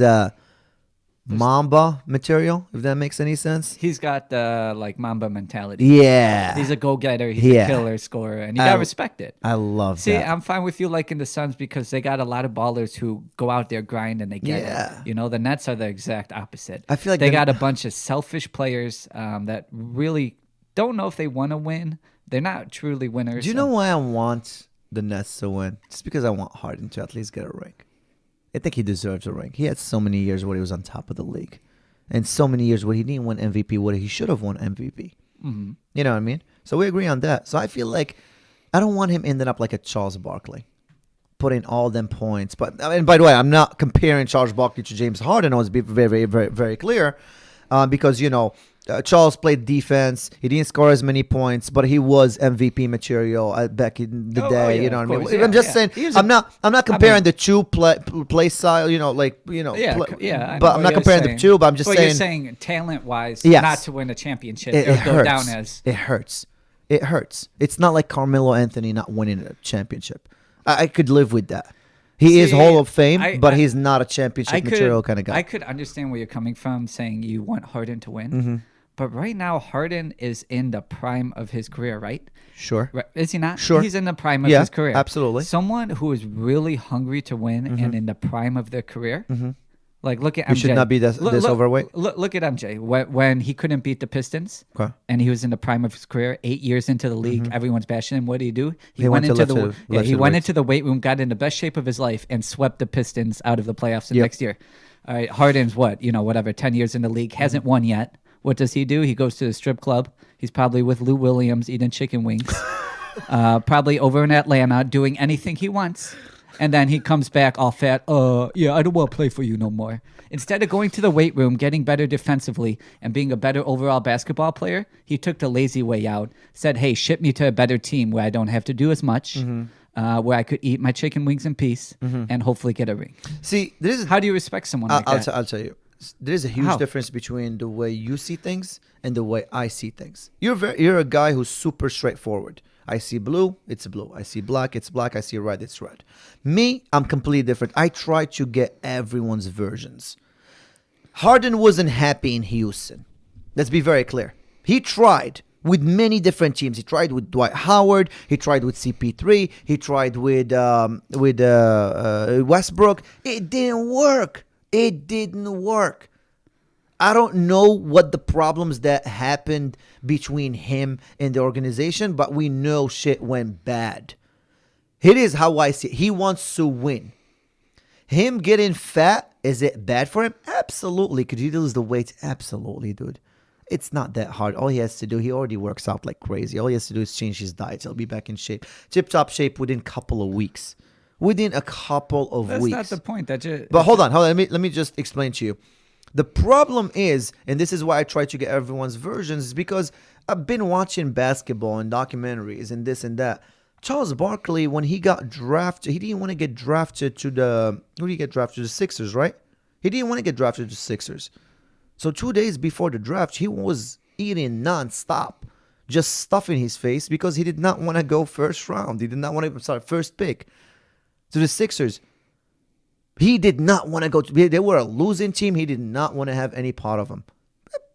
Mamba material, if that makes any sense. He's got the Mamba mentality. Yeah. He's a go-getter. He's a killer scorer. And you got to respect it. I love that. See, I'm fine with you liking the Suns because they got a lot of ballers who go out there, grind, and they get it. You know, the Nets are the exact opposite. I feel like they got a bunch of selfish players that really don't know if they want to win. They're not truly winners. Do you know why I want the Nets to win? Just because I want Harden to at least get a ring. I think he deserves a ring. He had so many years where he was on top of the league. And so many years where he didn't win MVP, where he should have won MVP. Mm-hmm. You know what I mean? So we agree on that. So I feel like I don't want him ending up like a Charles Barkley, putting all them points. But by the way, I'm not comparing Charles Barkley to James Harden. I want to be very, very, very, very clear. Because, Charles played defense. He didn't score as many points, but he was MVP material back in the day. You know what I mean? I'm just saying. I'm not comparing the two play style. But I'm not comparing the two. But I'm just saying. You're saying talent-wise, not to win a championship, it go down as it hurts. It hurts. It's not like Carmelo Anthony not winning a championship. I could live with that. He is Hall of Fame, but he's not a championship material kind of guy. I could understand where you're coming from, saying you want Harden to win. Mm-hmm. But right now, Harden is in the prime of his career, right? Sure. Right. Is he not? Sure. He's in the prime of his career. Absolutely. Someone who is really hungry to win and in the prime of their career. Mm-hmm. Like, look at MJ. He should not be this overweight. Look at MJ. When he couldn't beat the Pistons and he was in the prime of his career, 8 years into the league, everyone's bashing him. What did he do? He went into the weight room, got in the best shape of his life, and swept the Pistons out of the playoffs the next year. All right, Harden's 10 years in the league, hasn't won yet. What does he do? He goes to the strip club. He's probably with Lou Williams eating chicken wings. Probably over in Atlanta doing anything he wants. And then he comes back all fat. I don't want to play for you no more. Instead of going to the weight room, getting better defensively, and being a better overall basketball player, he took the lazy way out. Said, hey, ship me to a better team where I don't have to do as much, where I could eat my chicken wings in peace, and hopefully get a ring. See, how do you respect someone like that? I'll tell you. There's a huge difference between the way you see things and the way I see things. You're a guy who's super straightforward. I see blue, it's blue. I see black, it's black. I see red, it's red. Me, I'm completely different. I try to get everyone's versions. Harden wasn't happy in Houston. Let's be very clear. He tried with many different teams. He tried with Dwight Howard. He tried with CP3. He tried with Westbrook. It didn't work. It didn't work. I don't know what the problems that happened between him and the organization, but we know shit went bad. It is how I see it. He wants to win. Him getting fat, is it bad for him? Absolutely. Could he lose the weight? Absolutely, dude. It's not that hard. All he has to do, he already works out like crazy. All he has to do is change his diet. He'll be back in shape. Tip-top shape within a couple of weeks. Within a couple of weeks. That's not the point. But hold on. Let me just explain to you. The problem is, and this is why I try to get everyone's versions, is because I've been watching basketball and documentaries and this and that. Charles Barkley, when he got drafted, he didn't want to get drafted to the... Who did he get drafted to? The Sixers, right? He didn't want to get drafted to the Sixers. So 2 days before the draft, he was eating nonstop, just stuffing his face because he did not want to go first round. He did not want to first pick to the Sixers. He did not want to go. They were a losing team. He did not want to have any part of them.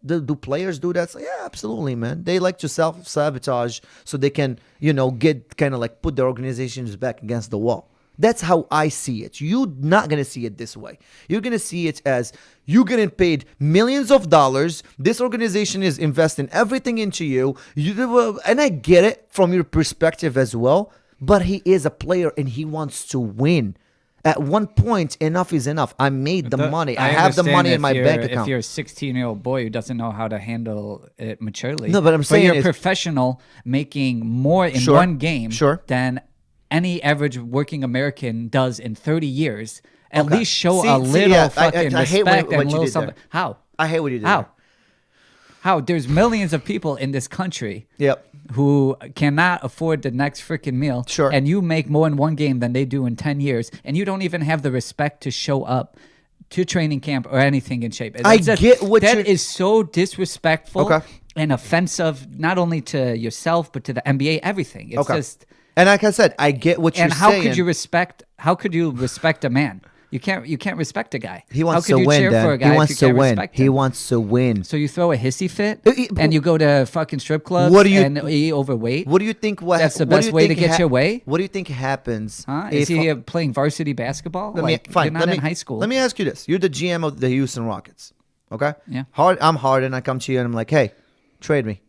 Do players do that? So, yeah, absolutely, man. They like to self-sabotage so they can, get kind of like put their organizations back against the wall. That's how I see it. You're not going to see it this way. You're going to see it as you getting paid millions of dollars. This organization is investing everything into you. And I get it from your perspective as well. But he is a player and he wants to win. At one point, enough is enough. I made the money. I have the money in my bank account. If you're a 16-year-old boy who doesn't know how to handle it maturely. No, but I'm saying you're a professional making more in one game than any average working American does in 30 years. At least show a little fucking respect and a little something. How? I hate what you did. How? There's millions of people in this country who cannot afford the next freaking meal. Sure. And you make more in one game than they do in 10 years. And you don't even have the respect to show up to training camp or anything in shape. That is so disrespectful and offensive, not only to yourself, but to the NBA, everything. It's just... And like I said, I get what you're saying. And how could you respect a man? You can't respect a guy. He wants How could to you win, cheer Dan. for a guy He wants if you to can't win. respect He him? wants to win. So you throw a hissy fit and you go to fucking strip clubs and eat overweight? What do you think? That's the best way to get your way? What do you think happens? Huh? Is he playing varsity basketball? Fine. You're not in high school. Let me ask you this. You're the GM of the Houston Rockets. Okay? Yeah. I'm Harden. I come to you and I'm like, hey, trade me.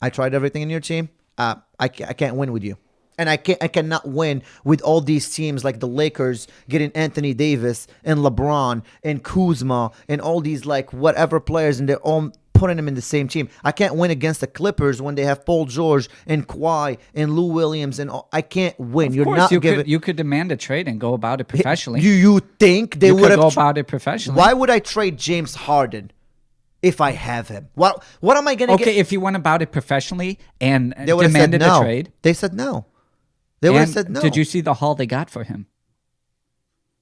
I tried everything in your team. I can't win with you. And I cannot win with all these teams like the Lakers getting Anthony Davis and LeBron and Kuzma and all these like whatever players, and they're all putting them in the same team. I can't win against the Clippers when they have Paul George and Kawhi and Lou Williams and all. I can't win. You could demand a trade and go about it professionally. You think they would have go about it professionally? Why would I trade James Harden if I have him? What am I going to get? Okay, if you went about it professionally and they would have demanded said no. a trade. They said no. They would have said no. Did you see the haul they got for him?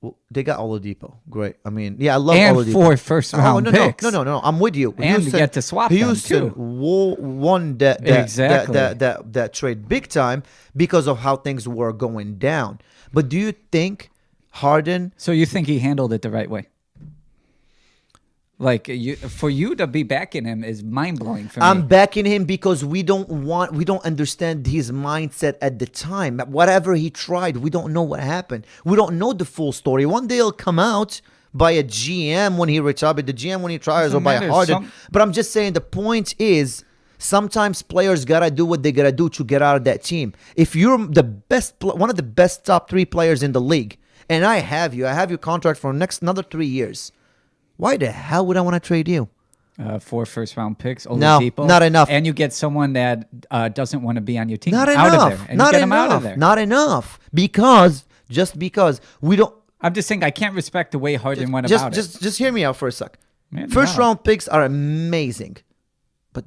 Well, they got Oladipo. Great. I mean, yeah, I love and Oladipo. And 4 first-round picks. No. I'm with you. And you get to swap them, too. Won that trade big time because of how things were going down. But do you think Harden... So you think he handled it the right way? Like, for you to be backing him is mind-blowing for me. I'm backing him because we don't understand his mindset at the time. Whatever he tried, we don't know what happened. We don't know the full story. One day it'll come out by a GM when he retires, the GM when he tries, or by a Harden. But I'm just saying the point is sometimes players got to do what they got to do to get out of that team. If you're the best, one of the best top 3 players in the league, and I have your contract for another 3 years. Why the hell would I want to trade you? 4 first-round picks, Oladipo. Not enough. And you get someone that doesn't want to be on your team. Not out enough. Of there. And not you get enough. Him out of there. Not enough. Because we don't. I'm just saying I can't respect the way Harden went about it. Just hear me out for a sec. First-round picks are amazing, but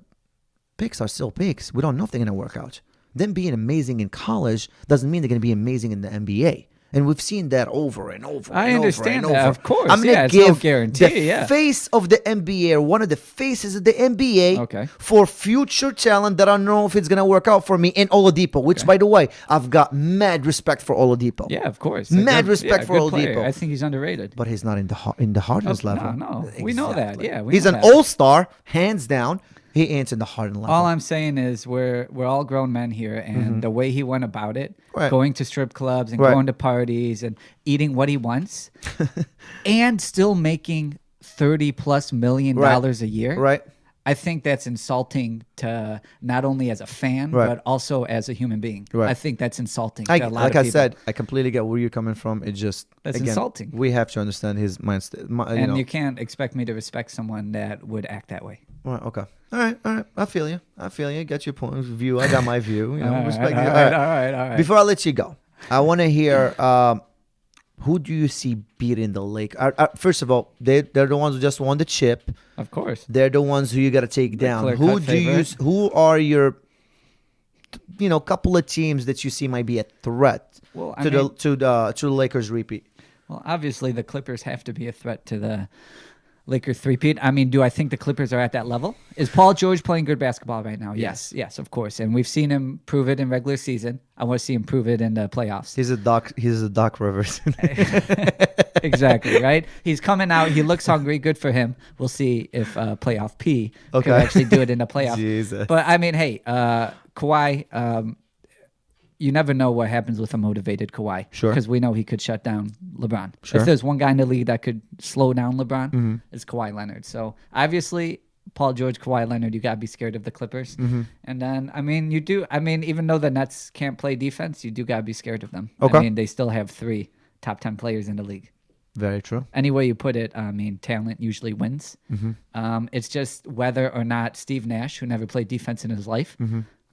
picks are still picks. We don't know if they're going to work out. Them being amazing in college doesn't mean they're going to be amazing in the NBA. And we've seen that over and over. I understand that, of course. I'm going to give no guarantee, the face of the NBA, or one of the faces of the NBA, for future talent that I don't know if it's going to work out for me, in Oladipo, which, by the way, I've got mad respect for Oladipo. Yeah, of course. Mad respect for Oladipo. Player. I think he's underrated. But he's not in the Harden's level. No. Exactly. We know that. Yeah, he's an all-star, hands down. He ain't in the Harden level. All I'm saying is we're all grown men here, and the way he went about it, going to strip clubs and going to parties and eating what he wants, and still making $30+ million a year. Right. I think that's insulting to not only as a fan, but also as a human being. Right. I think that's insulting to a lot of people. Like I said, I completely get where you're coming from. It's just, that's insulting. We have to understand his mindset. And you can't expect me to respect someone that would act that way. Right, okay. All right. I feel you. Get your point of view. I got my view. Respect you. All right. Before I let you go, I want to hear who do you see beating the Lakers? First of all, they're the ones who just won the chip. Of course. They're the ones who you got to take down. Who are your couple of teams that you see might be a threat to the Lakers repeat? Well, obviously the Clippers have to be a threat to the Lakers three-peat. I mean, do I think the Clippers are at that level? Is Paul George playing good basketball right now? Yes, of course. And we've seen him prove it in regular season. I want to see him prove it in the playoffs. He's a Doc Rivers. Exactly, right? He's coming out. He looks hungry. Good for him. We'll see if playoff P can actually do it in the playoffs. Jesus. But, I mean, hey, Kawhi, you never know what happens with a motivated Kawhi. Sure. Because we know he could shut down LeBron. Sure. If there's one guy in the league that could slow down LeBron, it's Kawhi Leonard. So, obviously, Paul George, Kawhi Leonard, you got to be scared of the Clippers. And then, even though the Nets can't play defense, you do got to be scared of them. Okay. I mean, they still have 3 top 10 players in the league. Very true. Any way you put it, talent usually wins. It's just whether or not Steve Nash, who never played defense in his life,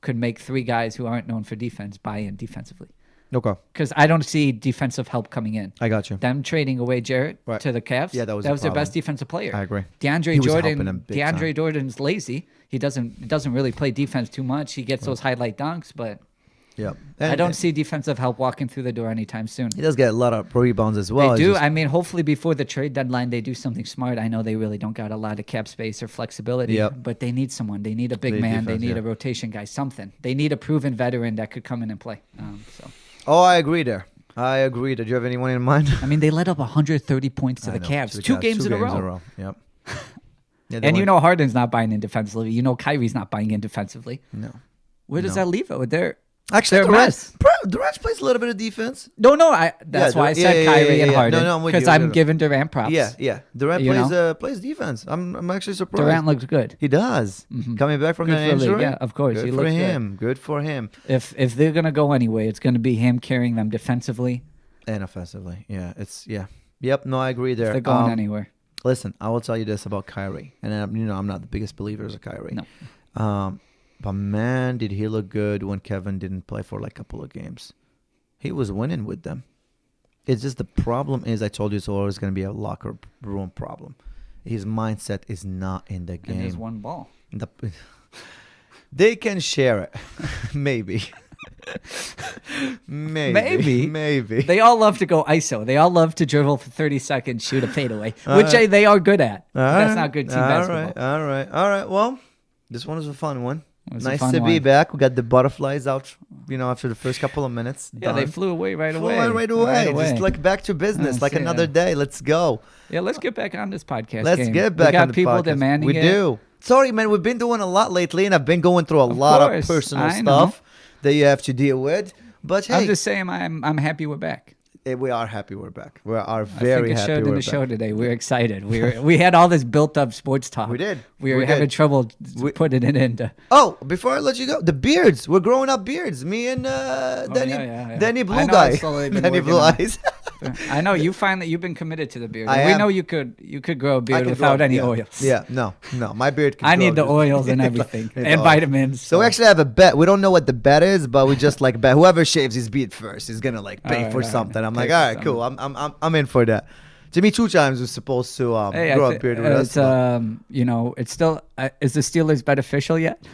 could make 3 guys who aren't known for defense buy in defensively. Okay. Because I don't see defensive help coming in. I got you. Them trading away Jarrett to the Cavs. Yeah, that was their best defensive player. I agree. DeAndre Jordan's lazy. He doesn't really play defense too much. He gets those highlight dunks, but I don't see defensive help walking through the door anytime soon. He does get a lot of rebounds as well. They do. Hopefully before the trade deadline, they do something smart. I know they really don't got a lot of cap space or flexibility, but they need someone. They need a big man. They need a rotation guy, something. They need a proven veteran that could come in and play. Oh, I agree there. I agree. Did you have anyone in mind? I mean, they let up 130 points to the Cavs. Two games in a row. Yep. Yeah, and Harden's not buying in defensively. Kyrie's not buying in defensively. No. Where does that leave it? Actually, Durant plays a little bit of defense. No. That's why I said Kyrie and Harden. No, because I'm giving Durant props. Yeah. Durant plays defense. I'm actually surprised. Durant looks good. He does. Mm-hmm. Coming back from the injury. Yeah, of course. Good he for looks him. Good. Good for him. If they're gonna go anyway, it's gonna be him carrying them defensively and offensively. Yeah. Yep. No, I agree there. If they're going anywhere. Listen, I will tell you this about Kyrie, and I'm not the biggest believer of Kyrie. No. But man, did he look good when Kevin didn't play for like a couple of games. He was winning with them. It's just the problem is, I told you it's always going to be a locker room problem. His mindset is not in the game. And he's one ball. They can share it. Maybe. Maybe. They all love to go ISO. They all love to dribble for 30 seconds, shoot a fadeaway, which they are good at. That's not good team basketball. All right. Well, this one was a fun one. Nice to be back. We got the butterflies out, after the first couple of minutes. Yeah, they flew away right away. Just like back to business, another day. Let's go. Yeah, let's get back on this podcast. Let's get back on the podcast. We got people demanding it. We do. Sorry, man. We've been doing a lot lately, and I've been going through a lot of personal stuff that you have to deal with. But hey, I'm just saying, I'm happy we're back. We are happy we're back. We are very happy we're back. I think it showed in the show today. We're excited. We had all this built-up sports talk. We did. We were having trouble putting it into. Oh, before I let you go, the beards. We're growing up beards. Me and Danny Blue Guy. Danny Blue Eyes. I know you've been committed to the beard. We know you could grow a beard without any oils. Yeah, no, my beard. I need the oils and everything and vitamins. So we actually have a bet. We don't know what the bet is, but we just bet whoever shaves his beard first is gonna pay for something. I'm like, all right, cool. I'm in for that. Jimmy 2 times was supposed to grow a beard with us. It's still is the Steelers bet official yet?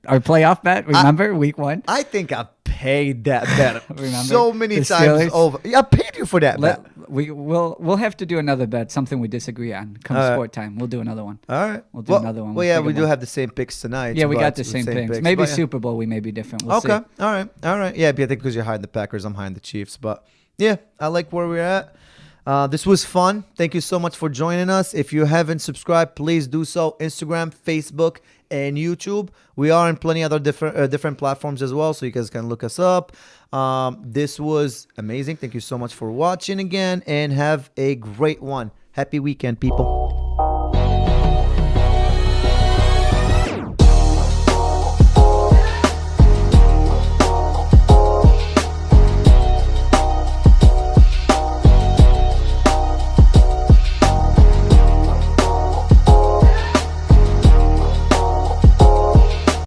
Our playoff bet, remember week 1? I think I've paid that bet so many times over. Yeah, I paid you for that bet. We'll have to do another bet, something we disagree on. Come sport time, we'll do another one. All right, we'll do another one. Well, yeah, we do have the same picks tonight. Yeah, we got the same picks. Maybe Super Bowl we may be different. We'll see. All right. Yeah, but I think because you're high in the Packers, I'm high in the Chiefs. But yeah, I like where we're at. This was fun. Thank you so much for joining us. If you haven't subscribed, please do so. Instagram, Facebook, and YouTube. We are in plenty other different platforms as well, so you guys can look us up. This was amazing. Thank you so much for watching again, and have a great one. Happy weekend, people.